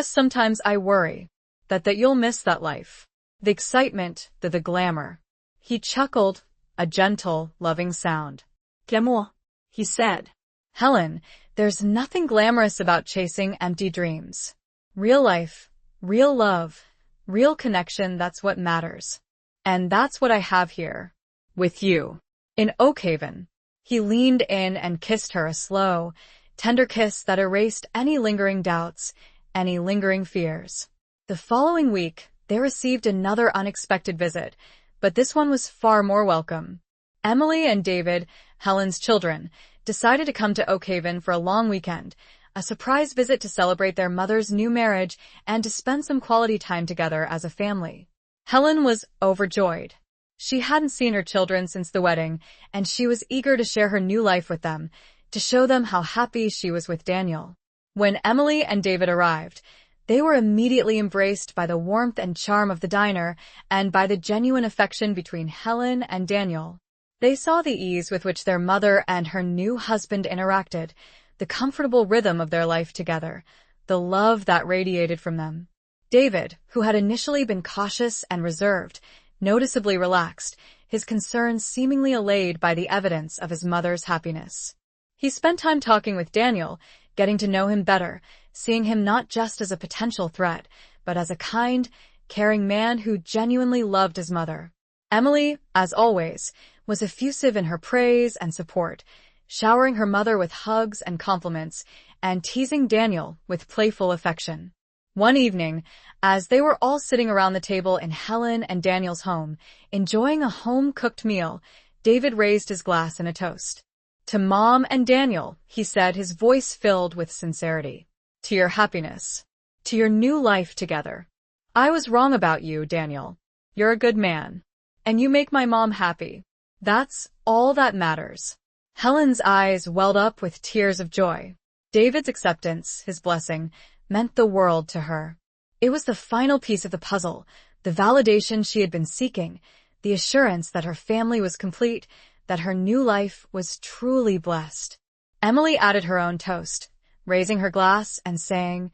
Sometimes I worry that you'll miss that life. The excitement, the glamour." He chuckled, a gentle, loving sound. "Glamour," he said. "Helen, there's nothing glamorous about chasing empty dreams. Real life, real love, real connection, that's what matters. And that's what I have here. With you. In Oakhaven." He leaned in and kissed her, a slow, tender kiss that erased any lingering doubts, any lingering fears. The following week, they received another unexpected visit, but this one was far more welcome. Emily and David, Helen's children, decided to come to Oakhaven for a long weekend, a surprise visit to celebrate their mother's new marriage and to spend some quality time together as a family. Helen was overjoyed. She hadn't seen her children since the wedding, and she was eager to share her new life with them, to show them how happy she was with Daniel. When Emily and David arrived, they were immediately embraced by the warmth and charm of the diner and by the genuine affection between Helen and Daniel. They saw the ease with which their mother and her new husband interacted, the comfortable rhythm of their life together, the love that radiated from them. David, who had initially been cautious and reserved, noticeably relaxed, his concerns seemingly allayed by the evidence of his mother's happiness. He spent time talking with Daniel, getting to know him better, seeing him not just as a potential threat, but as a kind, caring man who genuinely loved his mother. Emily, as always, was effusive in her praise and support, showering her mother with hugs and compliments, and teasing Daniel with playful affection. One evening, as they were all sitting around the table in Helen and Daniel's home, enjoying a home-cooked meal, David raised his glass in a toast. "To Mom and Daniel," he said, his voice filled with sincerity. "To your happiness. To your new life together. I was wrong about you, Daniel. You're a good man. And you make my mom happy. That's all that matters." Helen's eyes welled up with tears of joy. David's acceptance, his blessing, meant the world to her. It was the final piece of the puzzle, the validation she had been seeking, the assurance that her family was complete, that her new life was truly blessed. Emily added her own toast, raising her glass and saying,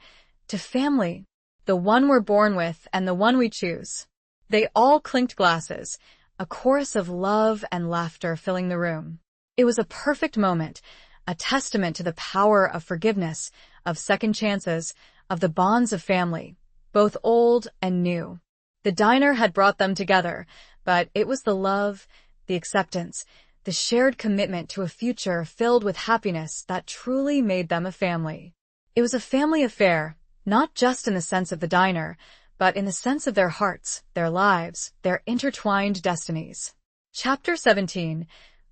"To family, the one we're born with and the one we choose." They all clinked glasses, a chorus of love and laughter filling the room. It was a perfect moment, a testament to the power of forgiveness, of second chances, of the bonds of family, both old and new. The diner had brought them together, but it was the love, the acceptance, the shared commitment to a future filled with happiness that truly made them a family. It was a family affair, not just in the sense of the diner, but in the sense of their hearts, their lives, their intertwined destinies. Chapter 17.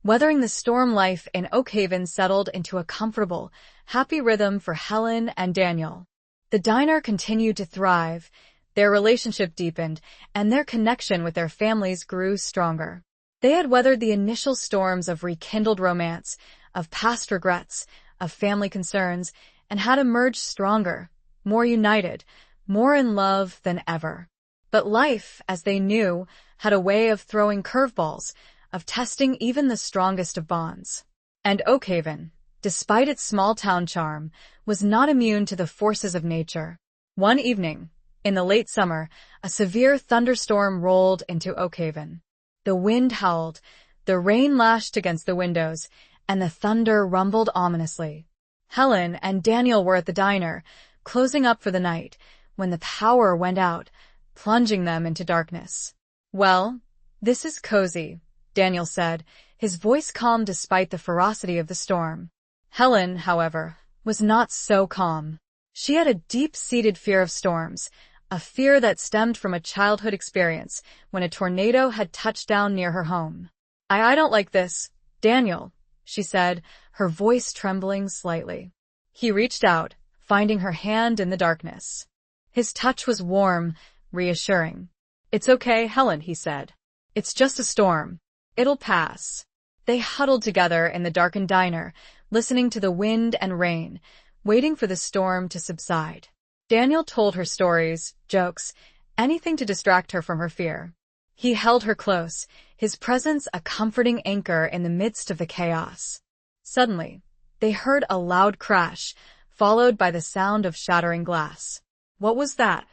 Weathering the storm, life in Oakhaven settled into a comfortable, happy rhythm for Helen and Daniel. The diner continued to thrive, their relationship deepened, and their connection with their families grew stronger. They had weathered the initial storms of rekindled romance, of past regrets, of family concerns, and had emerged stronger, more united, more in love than ever. But life, as they knew, had a way of throwing curveballs, of testing even the strongest of bonds. And Oakhaven, despite its small-town charm, was not immune to the forces of nature. One evening, in the late summer, a severe thunderstorm rolled into Oakhaven. The wind howled, the rain lashed against the windows, and the thunder rumbled ominously. Helen and Daniel were at the diner, closing up for the night, when the power went out, plunging them into darkness. "Well, this is cozy," Daniel said, his voice calm despite the ferocity of the storm. Helen, however, was not so calm. She had a deep-seated fear of storms, a fear that stemmed from a childhood experience when a tornado had touched down near her home. I don't like this, Daniel," she said, her voice trembling slightly. He reached out, finding her hand in the darkness. His touch was warm, reassuring. "It's okay, Helen," he said. "It's just a storm. It'll pass." They huddled together in the darkened diner, listening to the wind and rain, waiting for the storm to subside. Daniel told her stories, jokes, anything to distract her from her fear. He held her close, his presence a comforting anchor in the midst of the chaos. Suddenly, they heard a loud crash, followed by the sound of shattering glass. "What was that?"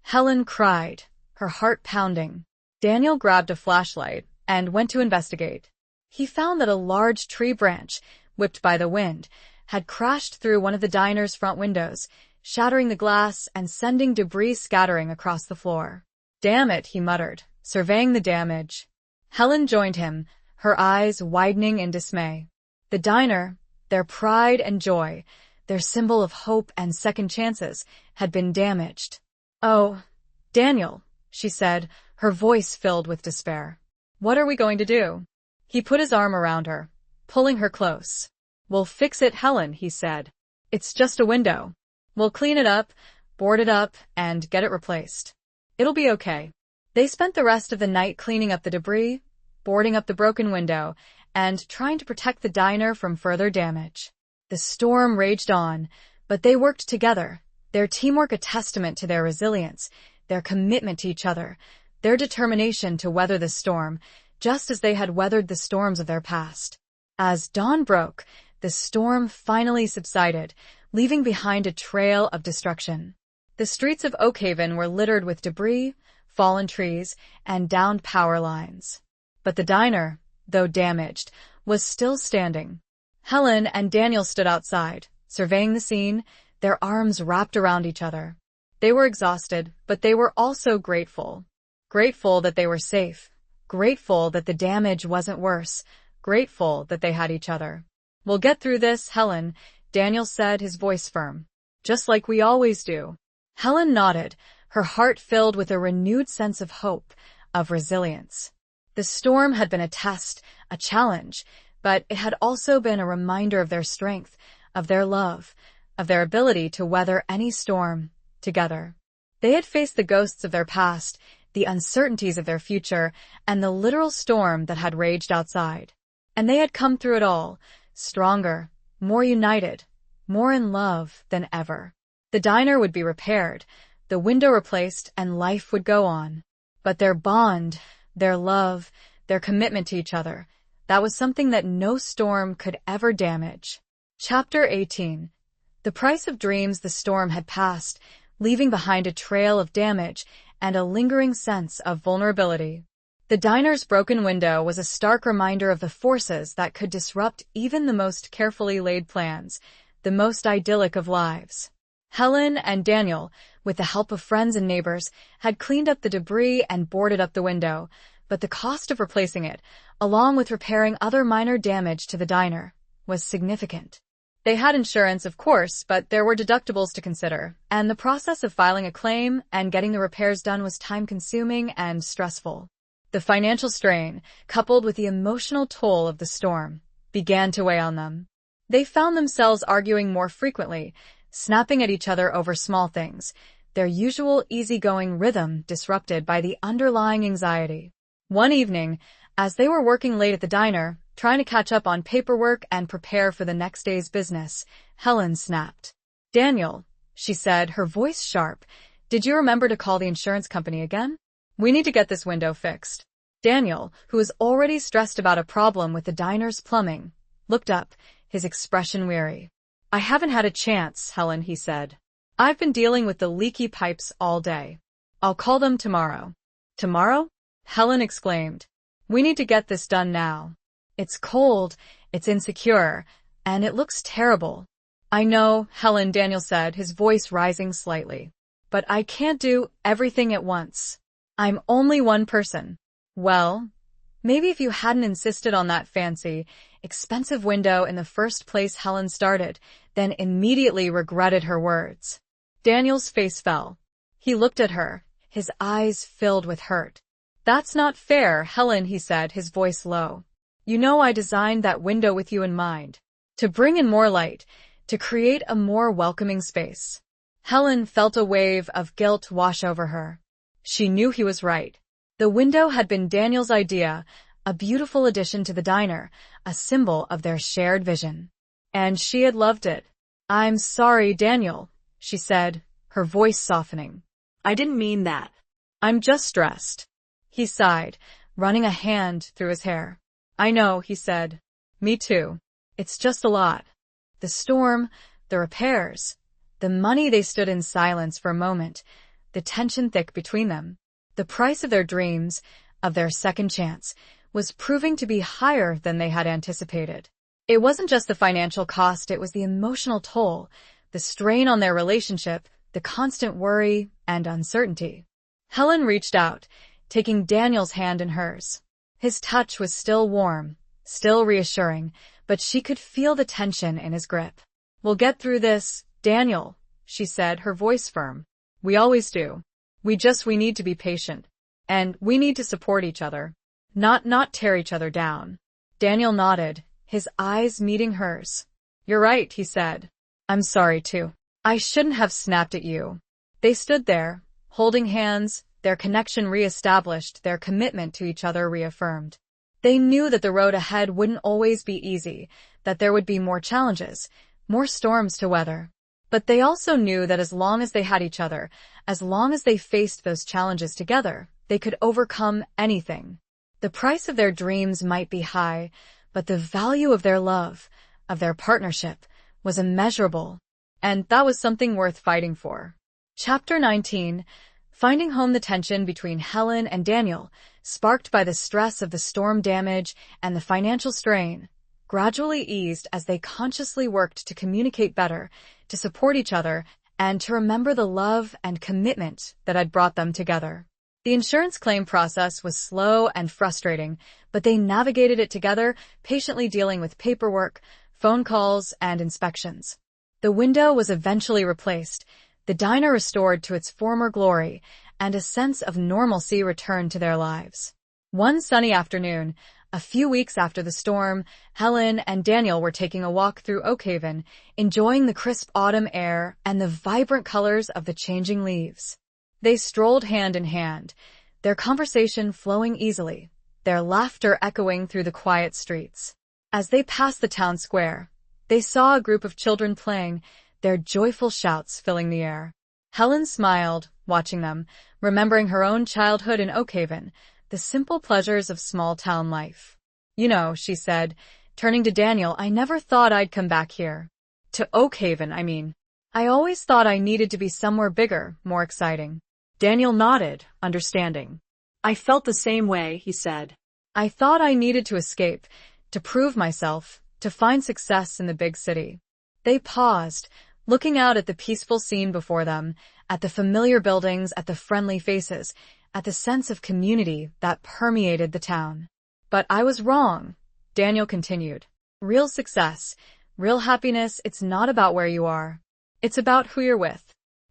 Helen cried, her heart pounding. Daniel grabbed a flashlight and went to investigate. He found that a large tree branch, whipped by the wind, had crashed through one of the diner's front windows, shattering the glass and sending debris scattering across the floor. "Damn it," he muttered, surveying the damage. Helen joined him, her eyes widening in dismay. The diner, their pride and joy, their symbol of hope and second chances, had been damaged. "Oh, Daniel," she said, her voice filled with despair. "What are we going to do?" He put his arm around her, pulling her close. "We'll fix it, Helen," he said. "It's just a window. We'll clean it up, board it up, and get it replaced. It'll be okay." They spent the rest of the night cleaning up the debris, boarding up the broken window, and trying to protect the diner from further damage. The storm raged on, but they worked together, their teamwork a testament to their resilience, their commitment to each other, their determination to weather the storm, just as they had weathered the storms of their past. As dawn broke, the storm finally subsided, leaving behind a trail of destruction. The streets of Oakhaven were littered with debris, fallen trees, and downed power lines. But the diner, though damaged, was still standing. Helen and Daniel stood outside, surveying the scene, their arms wrapped around each other. They were exhausted, but they were also grateful. Grateful that they were safe. Grateful that the damage wasn't worse. Grateful that they had each other. "We'll get through this, Helen," Daniel said, his voice firm. "Just like we always do." Helen nodded, her heart filled with a renewed sense of hope, of resilience. The storm had been a test, a challenge, but it had also been a reminder of their strength, of their love, of their ability to weather any storm together. They had faced the ghosts of their past, the uncertainties of their future, and the literal storm that had raged outside. And they had come through it all, stronger, more united, more in love than ever. The diner would be repaired, the window replaced, and life would go on. But their bond, their love, their commitment to each other, that was something that no storm could ever damage. Chapter 18. The price of dreams. The storm had passed, leaving behind a trail of damage and a lingering sense of vulnerability. The diner's broken window was a stark reminder of the forces that could disrupt even the most carefully laid plans, the most idyllic of lives. Helen and Daniel, with the help of friends and neighbors, had cleaned up the debris and boarded up the window, but the cost of replacing it, along with repairing other minor damage to the diner, was significant. They had insurance, of course, but there were deductibles to consider, and the process of filing a claim and getting the repairs done was time-consuming and stressful. The financial strain, coupled with the emotional toll of the storm, began to weigh on them. They found themselves arguing more frequently, snapping at each other over small things, their usual easygoing rhythm disrupted by the underlying anxiety. One evening, as they were working late at the diner, trying to catch up on paperwork and prepare for the next day's business, Helen snapped. "Daniel," she said, her voice sharp, "did you remember to call the insurance company again? We need to get this window fixed." Daniel, who was already stressed about a problem with the diner's plumbing, looked up, his expression weary. "I haven't had a chance, Helen," he said. "I've been dealing with the leaky pipes all day. I'll call them tomorrow." "Tomorrow?" Helen exclaimed. "We need to get this done now. It's cold, it's insecure, and it looks terrible." "I know," Daniel said, his voice rising slightly. "But I can't do everything at once. I'm only one person." "Well, maybe if you hadn't insisted on that fancy, expensive window in the first place," Helen started, then immediately regretted her words. Daniel's face fell. He looked at her, his eyes filled with hurt. "That's not fair, Helen," he said, his voice low. "You know I designed that window with you in mind, to bring in more light, to create a more welcoming space." Helen felt a wave of guilt wash over her. She knew he was right. The window had been Daniel's idea, a beautiful addition to the diner, a symbol of their shared vision. And she had loved it. "I'm sorry, Daniel," she said, her voice softening. "I didn't mean that." "I'm just stressed." He sighed, running a hand through his hair. "I know," he said. "Me too. It's just a lot. The storm, the repairs, the money." They stood in silence for a moment, the tension thick between them. The price of their dreams, of their second chance, was proving to be higher than they had anticipated. It wasn't just the financial cost, it was the emotional toll, the strain on their relationship, the constant worry and uncertainty. Helen reached out, taking Daniel's hand in hers. His touch was still warm, still reassuring, but she could feel the tension in his grip. "We'll get through this, Daniel," she said, her voice firm. "We always do. We need to be patient. And we need to support each other. Not tear each other down." Daniel nodded, his eyes meeting hers. "You're right," he said. "I'm sorry too. I shouldn't have snapped at you." They stood there, holding hands, their connection reestablished, their commitment to each other reaffirmed. They knew that the road ahead wouldn't always be easy, that there would be more challenges, more storms to weather. But they also knew that as long as they had each other, as long as they faced those challenges together, they could overcome anything. The price of their dreams might be high, but the value of their love, of their partnership, was immeasurable. And that was something worth fighting for. Chapter 19. Finding home. The tension between Helen and Daniel, sparked by the stress of the storm damage and the financial strain, gradually eased as they consciously worked to communicate better, to support each other, and to remember the love and commitment that had brought them together. The insurance claim process was slow and frustrating, but they navigated it together, patiently dealing with paperwork, phone calls, and inspections. The window was eventually replaced, the diner restored to its former glory, and a sense of normalcy returned to their lives. One sunny afternoon, a few weeks after the storm, Helen and Daniel were taking a walk through Oakhaven, enjoying the crisp autumn air and the vibrant colors of the changing leaves. They strolled hand in hand, their conversation flowing easily, their laughter echoing through the quiet streets. As they passed the town square, they saw a group of children playing, their joyful shouts filling the air. Helen smiled, watching them, remembering her own childhood in Oakhaven, the simple pleasures of small-town life. You know, she said, turning to Daniel, I never thought I'd come back here. To Oakhaven, I mean. I always thought I needed to be somewhere bigger, more exciting. Daniel nodded, understanding. I felt the same way, he said. I thought I needed to escape, to prove myself, to find success in the big city. They paused, looking out at the peaceful scene before them, at the familiar buildings, at the friendly faces, at the sense of community that permeated the town. But I was wrong, Daniel continued. Real success, real happiness, it's not about where you are. It's about who you're with.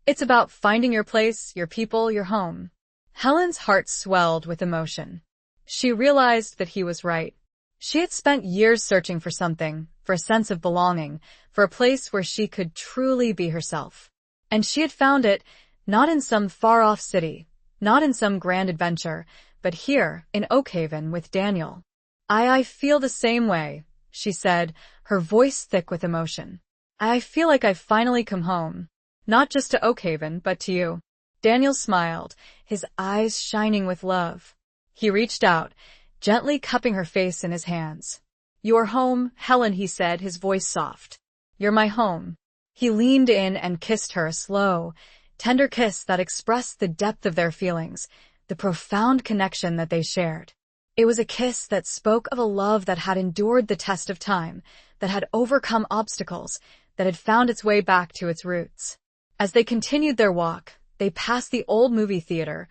It's about finding your place, your people, your home. Helen's heart swelled with emotion. She realized that he was right. She had spent years searching for something, for a sense of belonging, for a place where she could truly be herself. And she had found it, not in some far-off city, not in some grand adventure, but here, in Oakhaven, with Daniel. I feel the same way, she said, her voice thick with emotion. I feel like I've finally come home. Not just to Oakhaven, but to you. Daniel smiled, his eyes shining with love. He reached out, gently cupping her face in his hands. You're home, Helen, he said, his voice soft. You're my home. He leaned in and kissed her, a slow, tender kiss that expressed the depth of their feelings, the profound connection that they shared. It was a kiss that spoke of a love that had endured the test of time, that had overcome obstacles, that had found its way back to its roots. As they continued their walk, they passed the old movie theater,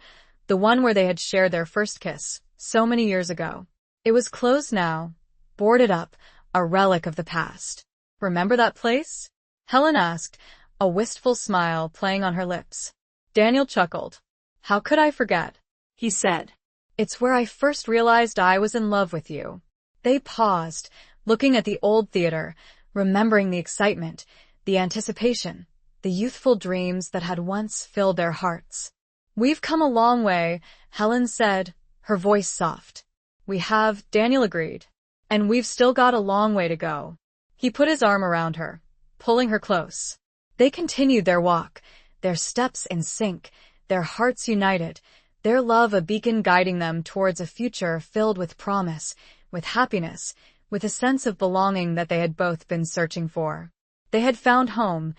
the one where they had shared their first kiss, so many years ago. It was closed now, boarded up, a relic of the past. Remember that place? Helen asked, a wistful smile playing on her lips. Daniel chuckled. How could I forget? He said. It's where I first realized I was in love with you. They paused, looking at the old theater, remembering the excitement, the anticipation, the youthful dreams that had once filled their hearts. We've come a long way, Helen said, her voice soft. We have, Daniel agreed. And we've still got a long way to go. He put his arm around her, pulling her close. They continued their walk, their steps in sync, their hearts united, their love a beacon guiding them towards a future filled with promise, with happiness, with a sense of belonging that they had both been searching for. They had found home,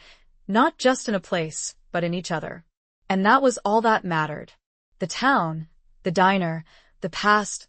not just in a place, but in each other. And that was all that mattered. The town, the diner, the past,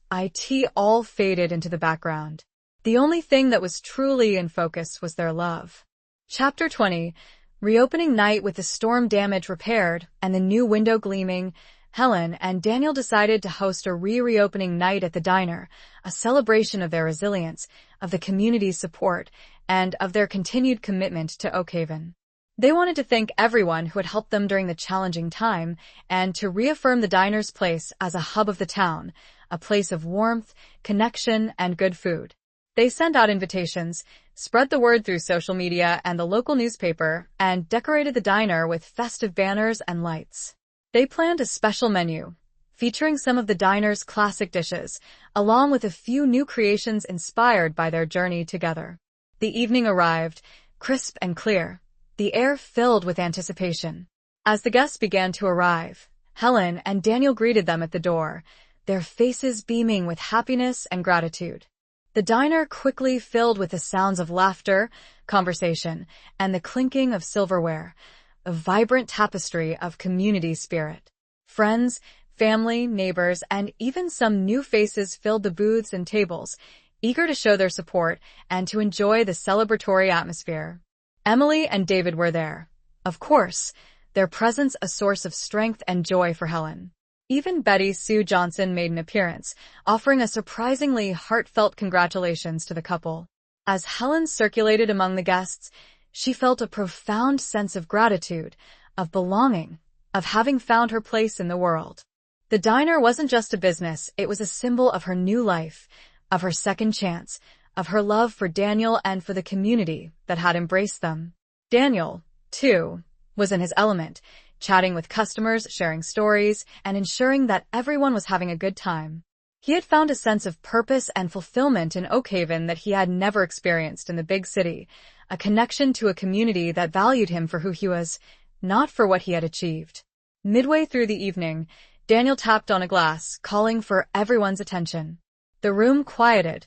all faded into the background. The only thing that was truly in focus was their love. Chapter 20, Reopening night. With the storm damage repaired and the new window gleaming, Helen and Daniel decided to host a reopening night at the diner, a celebration of their resilience, of the community's support, and of their continued commitment to Oakhaven. They wanted to thank everyone who had helped them during the challenging time and to reaffirm the diner's place as a hub of the town, a place of warmth, connection, and good food. They sent out invitations, spread the word through social media and the local newspaper, and decorated the diner with festive banners and lights. They planned a special menu, featuring some of the diner's classic dishes, along with a few new creations inspired by their journey together. The evening arrived, crisp and clear, the air filled with anticipation. As the guests began to arrive, Helen and Daniel greeted them at the door, their faces beaming with happiness and gratitude. The diner quickly filled with the sounds of laughter, conversation, and the clinking of silverware, a vibrant tapestry of community spirit. Friends, family, neighbors, and even some new faces filled the booths and tables, eager to show their support and to enjoy the celebratory atmosphere. Emily and David were there. Of course, their presence a source of strength and joy for Helen. Even Betty Sue Johnson made an appearance, offering a surprisingly heartfelt congratulations to the couple. As Helen circulated among the guests, she felt a profound sense of gratitude, of belonging, of having found her place in the world. The diner wasn't just a business, it was a symbol of her new life, of her second chance, of her love for Daniel and for the community that had embraced them. Daniel, too, was in his element, chatting with customers, sharing stories, and ensuring that everyone was having a good time. He had found a sense of purpose and fulfillment in Oakhaven that he had never experienced in the big city, a connection to a community that valued him for who he was, not for what he had achieved. Midway through the evening, Daniel tapped on a glass, calling for everyone's attention. The room quieted,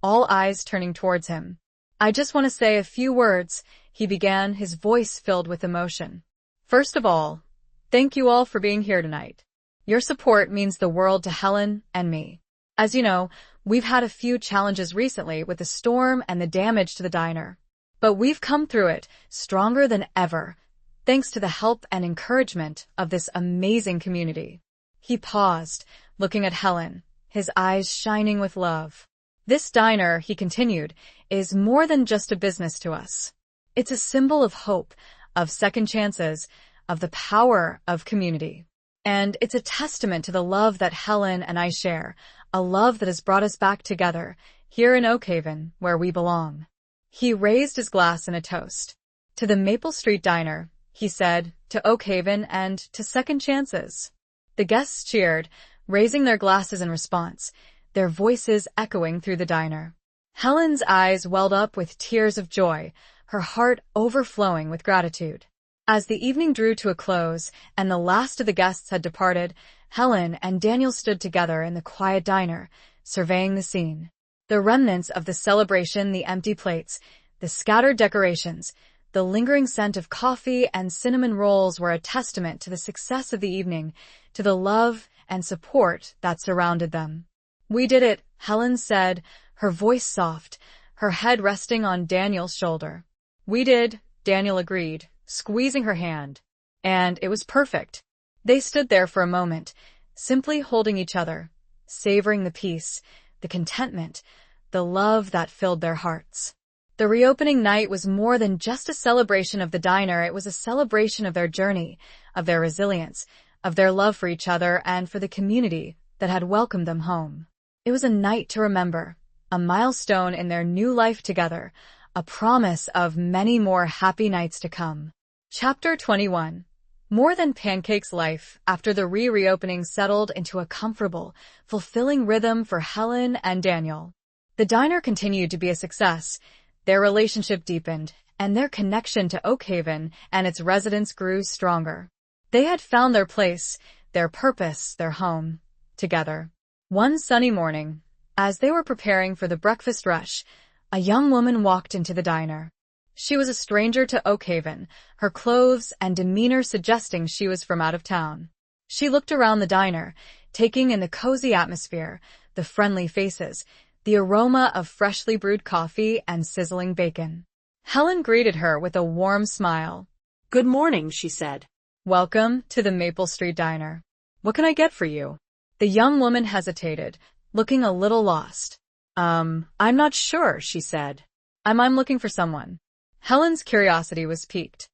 all eyes turning towards him. "I just want to say a few words," he began, his voice filled with emotion. "First of all, thank you all for being here tonight. Your support means the world to Helen and me. As you know, we've had a few challenges recently with the storm and the damage to the diner. But we've come through it stronger than ever, thanks to the help and encouragement of this amazing community." He paused, looking at Helen, his eyes shining with love. "This diner," he continued, "is more than just a business to us. It's a symbol of hope, of second chances, of the power of community. And it's a testament to the love that Helen and I share, a love that has brought us back together, here in Oakhaven, where we belong." He raised his glass in a toast. "To the Maple Street Diner," he said, "to Oakhaven and to second chances." The guests cheered, raising their glasses in response, their voices echoing through the diner. Helen's eyes welled up with tears of joy, her heart overflowing with gratitude. As the evening drew to a close and the last of the guests had departed, Helen and Daniel stood together in the quiet diner, surveying the scene. The remnants of the celebration, the empty plates, the scattered decorations, the lingering scent of coffee and cinnamon rolls were a testament to the success of the evening, to the love and support that surrounded them. "We did it," Helen said, her voice soft, her head resting on Daniel's shoulder. "We did," Daniel agreed, squeezing her hand. "And it was perfect." They stood there for a moment, simply holding each other, savoring the peace, the contentment, the love that filled their hearts. The reopening night was more than just a celebration of the diner, it was a celebration of their journey, of their resilience, of their love for each other and for the community that had welcomed them home. It was a night to remember, a milestone in their new life together, a promise of many more happy nights to come. Chapter 21. More Than Pancakes life after the reopening settled into a comfortable, fulfilling rhythm for Helen and Daniel. The diner continued to be a success, their relationship deepened, and their connection to Oakhaven and its residents grew stronger. They had found their place, their purpose, their home, together. One sunny morning, as they were preparing for the breakfast rush, a young woman walked into the diner. She was a stranger to Oakhaven, her clothes and demeanor suggesting she was from out of town. She looked around the diner, taking in the cozy atmosphere, the friendly faces, the aroma of freshly brewed coffee and sizzling bacon. Helen greeted her with a warm smile. "Good morning," she said. "Welcome to the Maple Street Diner. What can I get for you?" The young woman hesitated, looking a little lost. I'm not sure," she said. I'm looking for someone." Helen's curiosity was piqued.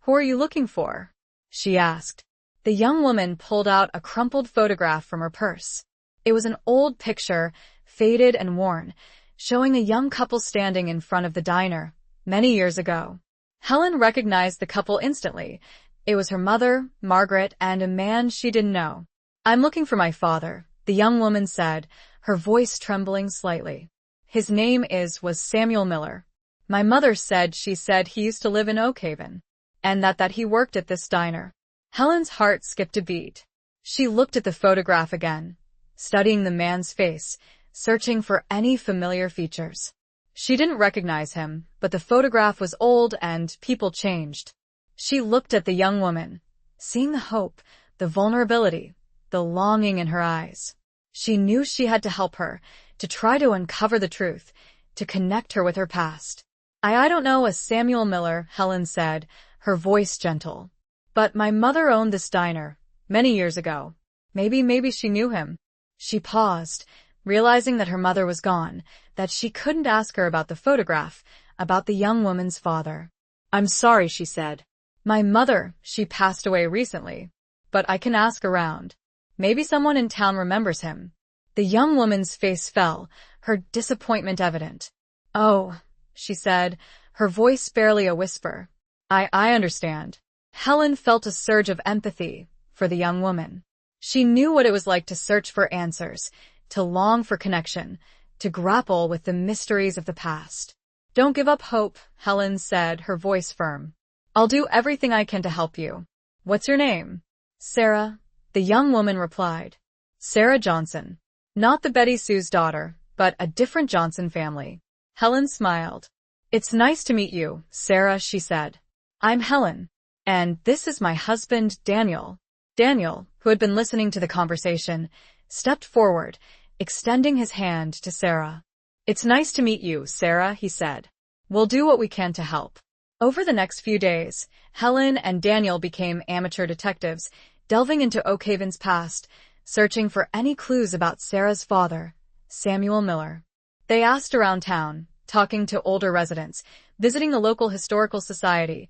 "Who are you looking for?" she asked. The young woman pulled out a crumpled photograph from her purse. It was an old picture, faded and worn, showing a young couple standing in front of the diner, many years ago. Helen recognized the couple instantly. It was her mother, Margaret, and a man she didn't know. "I'm looking for my father," the young woman said, her voice trembling slightly. "His name was Samuel Miller. My mother said he used to live in Oakhaven, and that he worked at this diner." Helen's heart skipped a beat. She looked at the photograph again, studying the man's face, searching for any familiar features. She didn't recognize him, but the photograph was old and people changed. She looked at the young woman, seeing the hope, the vulnerability, the longing in her eyes. She knew she had to help her, to try to uncover the truth, to connect her with her past. I don't know a Samuel Miller," Helen said, her voice gentle. "But my mother owned this diner, many years ago. Maybe she knew him." She paused, realizing that her mother was gone, that she couldn't ask her about the photograph, about the young woman's father. "I'm sorry," she said. My mother, she passed away recently. But I can ask around. Maybe someone in town remembers him. The young woman's face fell, her disappointment evident. "Oh," she said, her voice barely a whisper. I understand." Helen felt a surge of empathy for the young woman. She knew what it was like to search for answers, to long for connection, to grapple with the mysteries of the past. "Don't give up hope," Helen said, her voice firm. "I'll do everything I can to help you. What's your name?" "Sarah," the young woman replied. "Sarah Johnson. Not the Betty Sue's daughter, but a different Johnson family." Helen smiled. "It's nice to meet you, Sarah," she said. "I'm Helen, and this is my husband, Daniel." Daniel, who had been listening to the conversation, stepped forward, extending his hand to Sarah. "It's nice to meet you, Sarah," he said. "We'll do what we can to help." Over the next few days, Helen and Daniel became amateur detectives, delving into Oakhaven's past, searching for any clues about Sarah's father, Samuel Miller. They asked around town, talking to older residents, visiting a local historical society,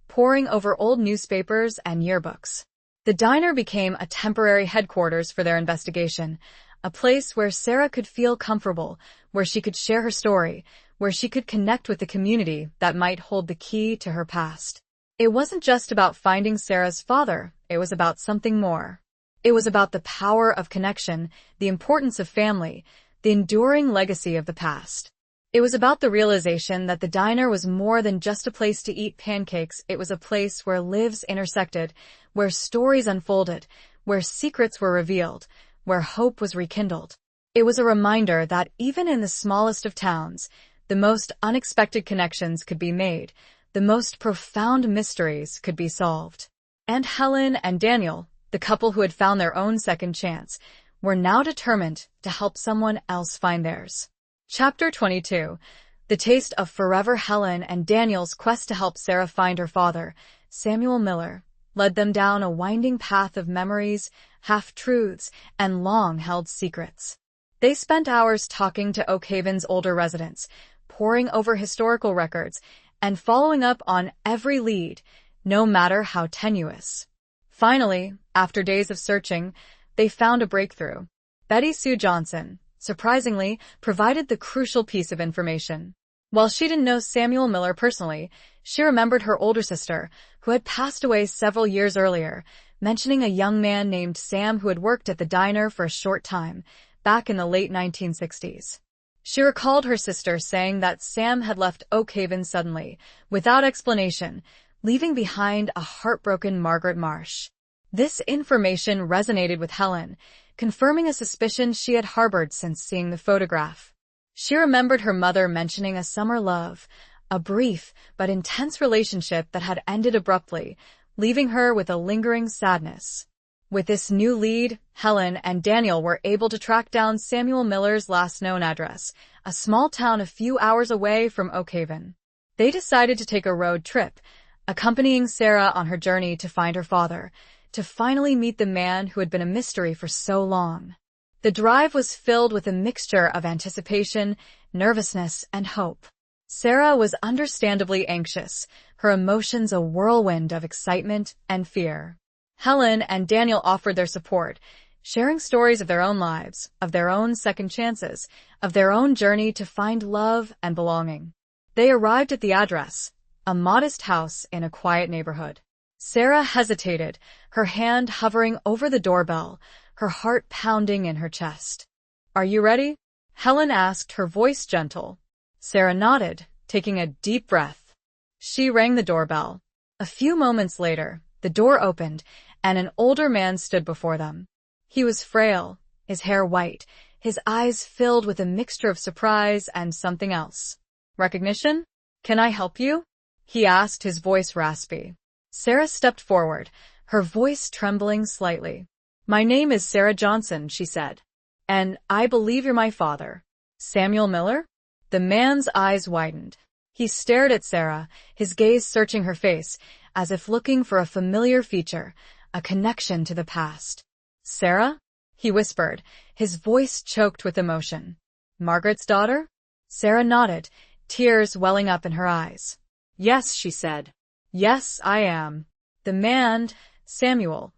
poring over old newspapers and yearbooks. The diner became a temporary headquarters for their investigation, a place where Sarah could feel comfortable, where she could share her story, where she could connect with the community that might hold the key to her past. It wasn't just about finding Sarah's father, it was about something more. It was about the power of connection, the importance of family, the enduring legacy of the past. It was about the realization that the diner was more than just a place to eat pancakes. It was a place where lives intersected, where stories unfolded, where secrets were revealed, where hope was rekindled. It was a reminder that even in the smallest of towns, the most unexpected connections could be made, the most profound mysteries could be solved. And Helen and Daniel, the couple who had found their own second chance, were now determined to help someone else find theirs. Chapter 22. The taste of forever. Helen and Daniel's quest to help Sarah find her father, Samuel Miller, led them down a winding path of memories, half-truths, and long-held secrets. They spent hours talking to Oakhaven's older residents, poring over historical records, and following up on every lead, no matter how tenuous. Finally, after days of searching, they found a breakthrough. Betty Sue Johnson, surprisingly, provided the crucial piece of information. While she didn't know Samuel Miller personally, she remembered her older sister, who had passed away several years earlier, mentioning a young man named Sam who had worked at the diner for a short time, back in the late 1960s. She recalled her sister saying that Sam had left Oakhaven suddenly, without explanation, leaving behind a heartbroken Margaret Marsh. This information resonated with Helen, confirming a suspicion she had harbored since seeing the photograph. She remembered her mother mentioning a summer love, a brief but intense relationship that had ended abruptly, leaving her with a lingering sadness. With this new lead, Helen and Daniel were able to track down Samuel Miller's last known address, a small town a few hours away from Oakhaven. They decided to take a road trip, accompanying Sarah on her journey to find her father, to finally meet the man who had been a mystery for so long. The drive was filled with a mixture of anticipation, nervousness, and hope. Sarah was understandably anxious, her emotions a whirlwind of excitement and fear. Helen and Daniel offered their support, sharing stories of their own lives, of their own second chances, of their own journey to find love and belonging. They arrived at the address, a modest house in a quiet neighborhood. Sarah hesitated, her hand hovering over the doorbell, her heart pounding in her chest. "Are you ready?" Helen asked, her voice gentle. Sarah nodded, taking a deep breath. She rang the doorbell. A few moments later, the door opened, and an older man stood before them. He was frail, his hair white, his eyes filled with a mixture of surprise and something else. "Recognition? Can I help you?" he asked, his voice raspy. Sarah stepped forward, her voice trembling slightly. "My name is Sarah Johnson," she said. "And I believe you're my father." "Samuel Miller?" The man's eyes widened. He stared at Sarah, his gaze searching her face, as if looking for a familiar feature, a connection to the past. "Sarah?" he whispered, his voice choked with emotion. Margaret's daughter? Sarah nodded, tears welling up in her eyes. Yes, she said. Yes, I am. The man, Samuel,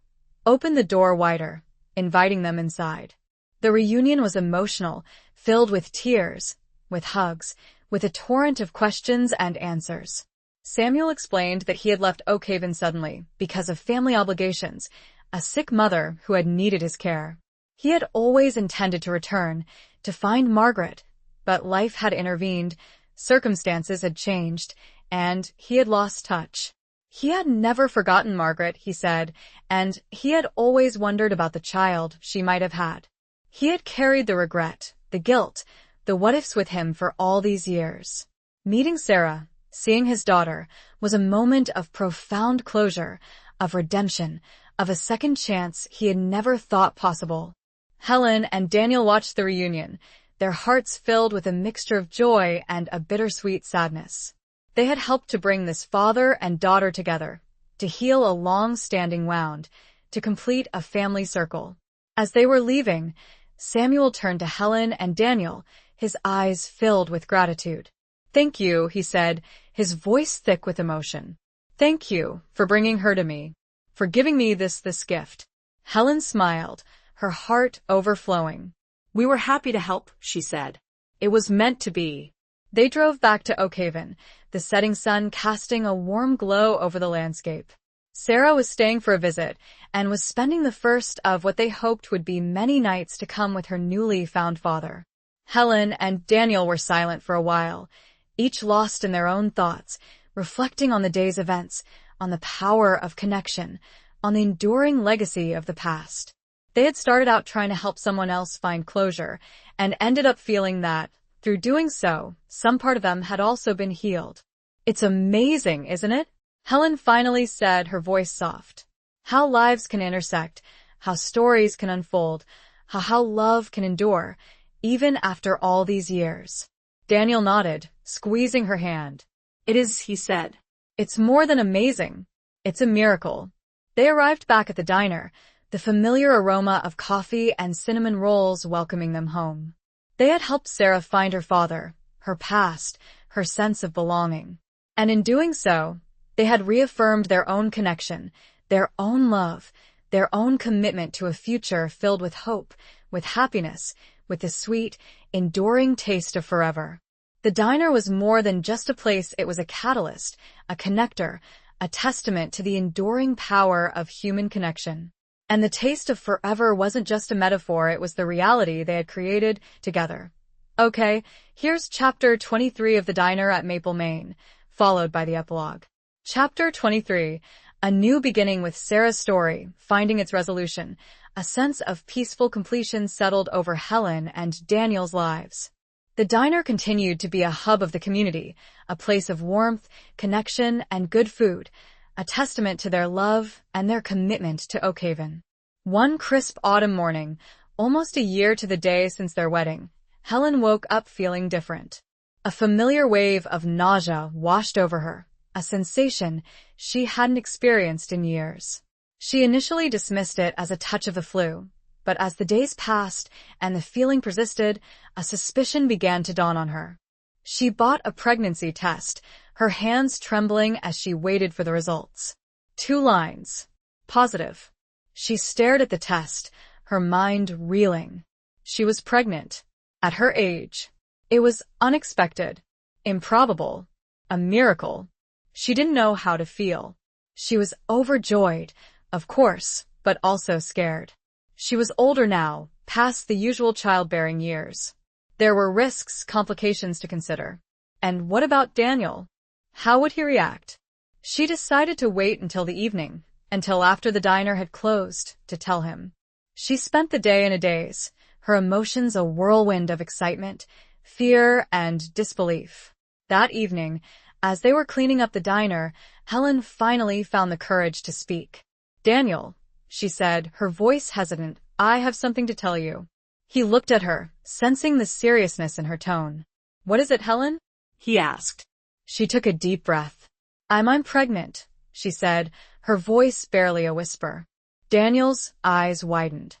opened the door wider, inviting them inside. The reunion was emotional, filled with tears, with hugs, with a torrent of questions and answers. Samuel explained that he had left Oakhaven suddenly because of family obligations, a sick mother who had needed his care. He had always intended to return, to find Margaret, but life had intervened, circumstances had changed, and he had lost touch. He had never forgotten Margaret, he said, and he had always wondered about the child she might have had. He had carried the regret, the guilt, the what-ifs with him for all these years. Meeting Sarah, seeing his daughter, was a moment of profound closure, of redemption, of a second chance he had never thought possible. Helen and Daniel watched the reunion, their hearts filled with a mixture of joy and a bittersweet sadness. They had helped to bring this father and daughter together, to heal a long-standing wound, to complete a family circle. As they were leaving, Samuel turned to Helen and Daniel, his eyes filled with gratitude. Thank you, he said, his voice thick with emotion. Thank you for bringing her to me, for giving me this gift. Helen smiled, her heart overflowing. We were happy to help, she said. It was meant to be. They drove back to Oakhaven, the setting sun casting a warm glow over the landscape. Sarah was staying for a visit and was spending the first of what they hoped would be many nights to come with her newly found father. Helen and Daniel were silent for a while, each lost in their own thoughts, reflecting on the day's events, on the power of connection, on the enduring legacy of the past. They had started out trying to help someone else find closure, and ended up feeling that, through doing so, some part of them had also been healed. It's amazing, isn't it? Helen finally said, her voice soft. How lives can intersect, how stories can unfold, how love can endure, even after all these years. Daniel nodded, squeezing her hand. It is, he said. It's more than amazing. It's a miracle. They arrived back at the diner, the familiar aroma of coffee and cinnamon rolls welcoming them home. They had helped Sarah find her father, her past, her sense of belonging. And in doing so, they had reaffirmed their own connection, their own love, their own commitment to a future filled with hope, with happiness, with the sweet, enduring taste of forever. The diner was more than just a place, it was a catalyst, a connector, a testament to the enduring power of human connection. And the taste of forever wasn't just a metaphor, it was the reality they had created together. Okay, here's Chapter 23 of The Diner at Maple, Maine, followed by the epilogue. Chapter 23, a new beginning with Sarah's story, finding its resolution. A sense of peaceful completion settled over Helen and Daniel's lives. The diner continued to be a hub of the community, a place of warmth, connection, and good food, a testament to their love and their commitment to Oakhaven. One crisp autumn morning, almost a year to the day since their wedding, Helen woke up feeling different. A familiar wave of nausea washed over her, a sensation she hadn't experienced in years. She initially dismissed it as a touch of the flu, but as the days passed and the feeling persisted, a suspicion began to dawn on her. She bought a pregnancy test, her hands trembling as she waited for the results. 2 lines. Positive. She stared at the test, her mind reeling. She was pregnant. At her age. It was unexpected, improbable, a miracle. She didn't know how to feel. She was overjoyed, of course, but also scared. She was older now, past the usual childbearing years. There were risks, complications to consider. And what about Daniel? How would he react? She decided to wait until the evening, until after the diner had closed, to tell him. She spent the day in a daze, her emotions a whirlwind of excitement, fear, and disbelief. That evening, as they were cleaning up the diner, Helen finally found the courage to speak. Daniel, she said, her voice hesitant, I have something to tell you. He looked at her, sensing the seriousness in her tone. What is it, Helen? He asked. She took a deep breath. I'm pregnant, she said, her voice barely a whisper. Daniel's eyes widened.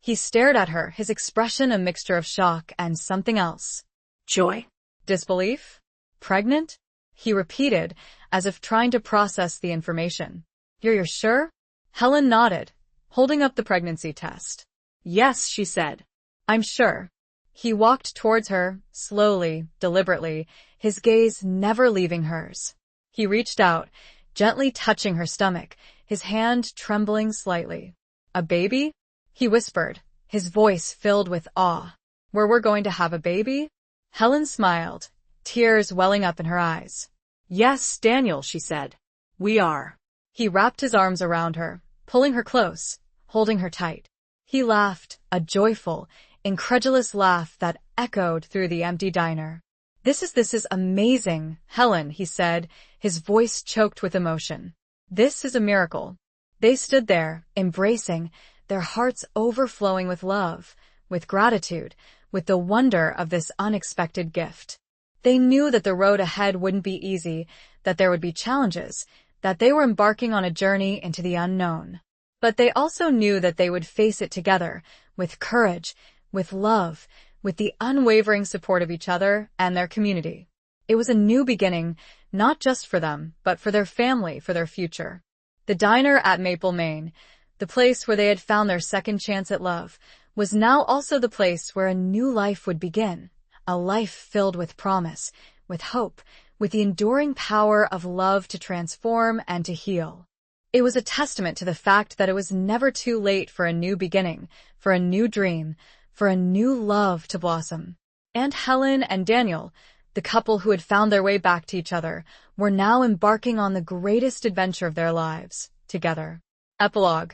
He stared at her, his expression a mixture of shock and something else. Joy? Disbelief? Pregnant? He repeated, as if trying to process the information. You're sure? Helen nodded, holding up the pregnancy test. Yes, she said. I'm sure. He walked towards her, slowly, deliberately, his gaze never leaving hers. He reached out, gently touching her stomach, his hand trembling slightly. A baby? He whispered, his voice filled with awe. We're going to have a baby? Helen smiled, tears welling up in her eyes. Yes, Daniel, she said. We are. He wrapped his arms around her, pulling her close, holding her tight. He laughed, a joyful, incredulous laugh that echoed through the empty diner. This is amazing, Helen, he said, his voice choked with emotion. This is a miracle. They stood there, embracing, their hearts overflowing with love, with gratitude, with the wonder of this unexpected gift. They knew that the road ahead wouldn't be easy, that there would be challenges, that they were embarking on a journey into the unknown. But they also knew that they would face it together, with courage, with love, with the unwavering support of each other and their community. It was a new beginning, not just for them, but for their family, for their future. The diner at Maple, Maine, the place where they had found their second chance at love, was now also the place where a new life would begin, a life filled with promise, with hope, with the enduring power of love to transform and to heal. It was a testament to the fact that it was never too late for a new beginning, for a new dream, for a new love to blossom. And Helen and Daniel, the couple who had found their way back to each other, were now embarking on the greatest adventure of their lives, together. Epilogue.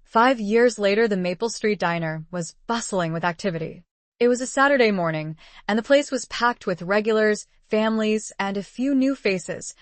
5 years later, the Maple Street Diner was bustling with activity. It was a Saturday morning, and the place was packed with regulars, families, and a few new faces,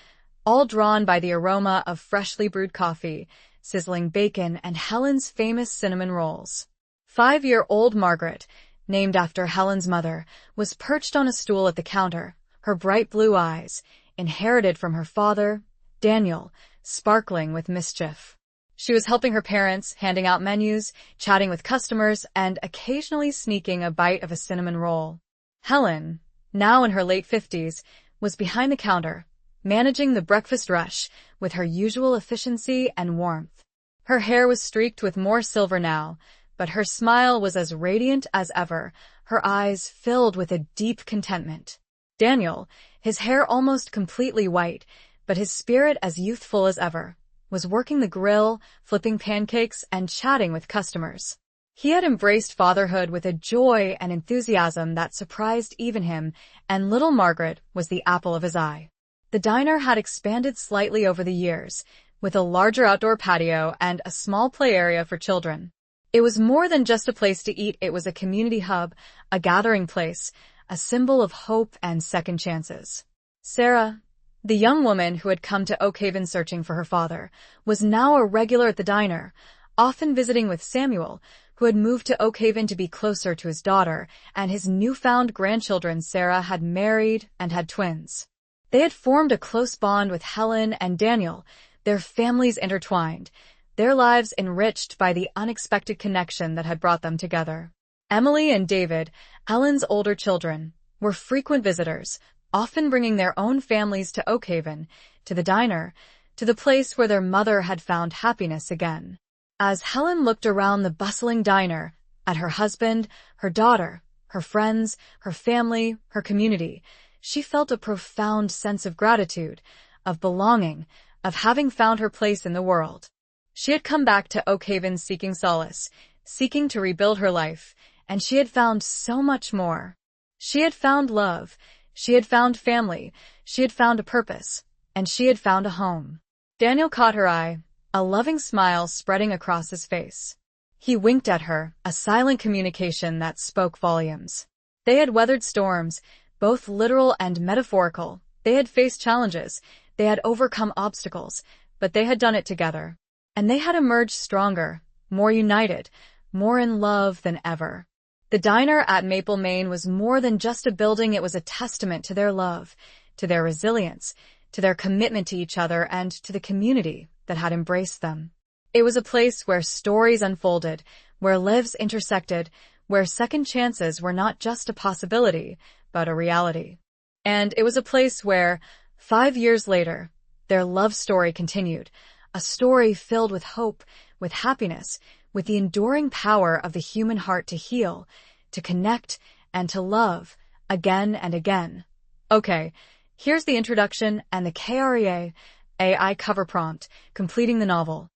all drawn by the aroma of freshly brewed coffee, sizzling bacon, and Helen's famous cinnamon rolls. 5-year-old Margaret, named after Helen's mother, was perched on a stool at the counter, her bright blue eyes, inherited from her father, Daniel, sparkling with mischief. She was helping her parents, handing out menus, chatting with customers, and occasionally sneaking a bite of a cinnamon roll. Helen, now in her late 50s, was behind the counter, managing the breakfast rush with her usual efficiency and warmth. Her hair was streaked with more silver now, but her smile was as radiant as ever, her eyes filled with a deep contentment. Daniel, his hair almost completely white, but his spirit as youthful as ever, was working the grill, flipping pancakes, and chatting with customers. He had embraced fatherhood with a joy and enthusiasm that surprised even him, and little Margaret was the apple of his eye. The diner had expanded slightly over the years, with a larger outdoor patio and a small play area for children. It was more than just a place to eat, it was a community hub, a gathering place, a symbol of hope and second chances. Sarah, the young woman who had come to Oak Haven searching for her father, was now a regular at the diner, often visiting with Samuel, who had moved to Oak Haven to be closer to his daughter, and his newfound grandchildren. Sarah had married and had twins. They had formed a close bond with Helen and Daniel, their families intertwined, their lives enriched by the unexpected connection that had brought them together. Emily and David, Helen's older children, were frequent visitors, often bringing their own families to Oak Haven, to the diner, to the place where their mother had found happiness again. As Helen looked around the bustling diner, at her husband, her daughter, her friends, her family, her community, she felt a profound sense of gratitude, of belonging, of having found her place in the world. She had come back to Oak Haven seeking solace, seeking to rebuild her life, and she had found so much more. She had found love, she had found family, she had found a purpose, and she had found a home. Daniel caught her eye, a loving smile spreading across his face. He winked at her, a silent communication that spoke volumes. They had weathered storms, both literal and metaphorical. They had faced challenges, they had overcome obstacles, but they had done it together. And they had emerged stronger, more united, more in love than ever. The diner at Maple, Maine was more than just a building, it was a testament to their love, to their resilience, to their commitment to each other, and to the community that had embraced them. It was a place where stories unfolded, where lives intersected, where second chances were not just a possibility, but a reality. And it was a place where, 5 years later, their love story continued, a story filled with hope, with happiness, with the enduring power of the human heart to heal, to connect, and to love, again and again. Okay, here's the introduction and the KREA AI cover prompt, completing the novel.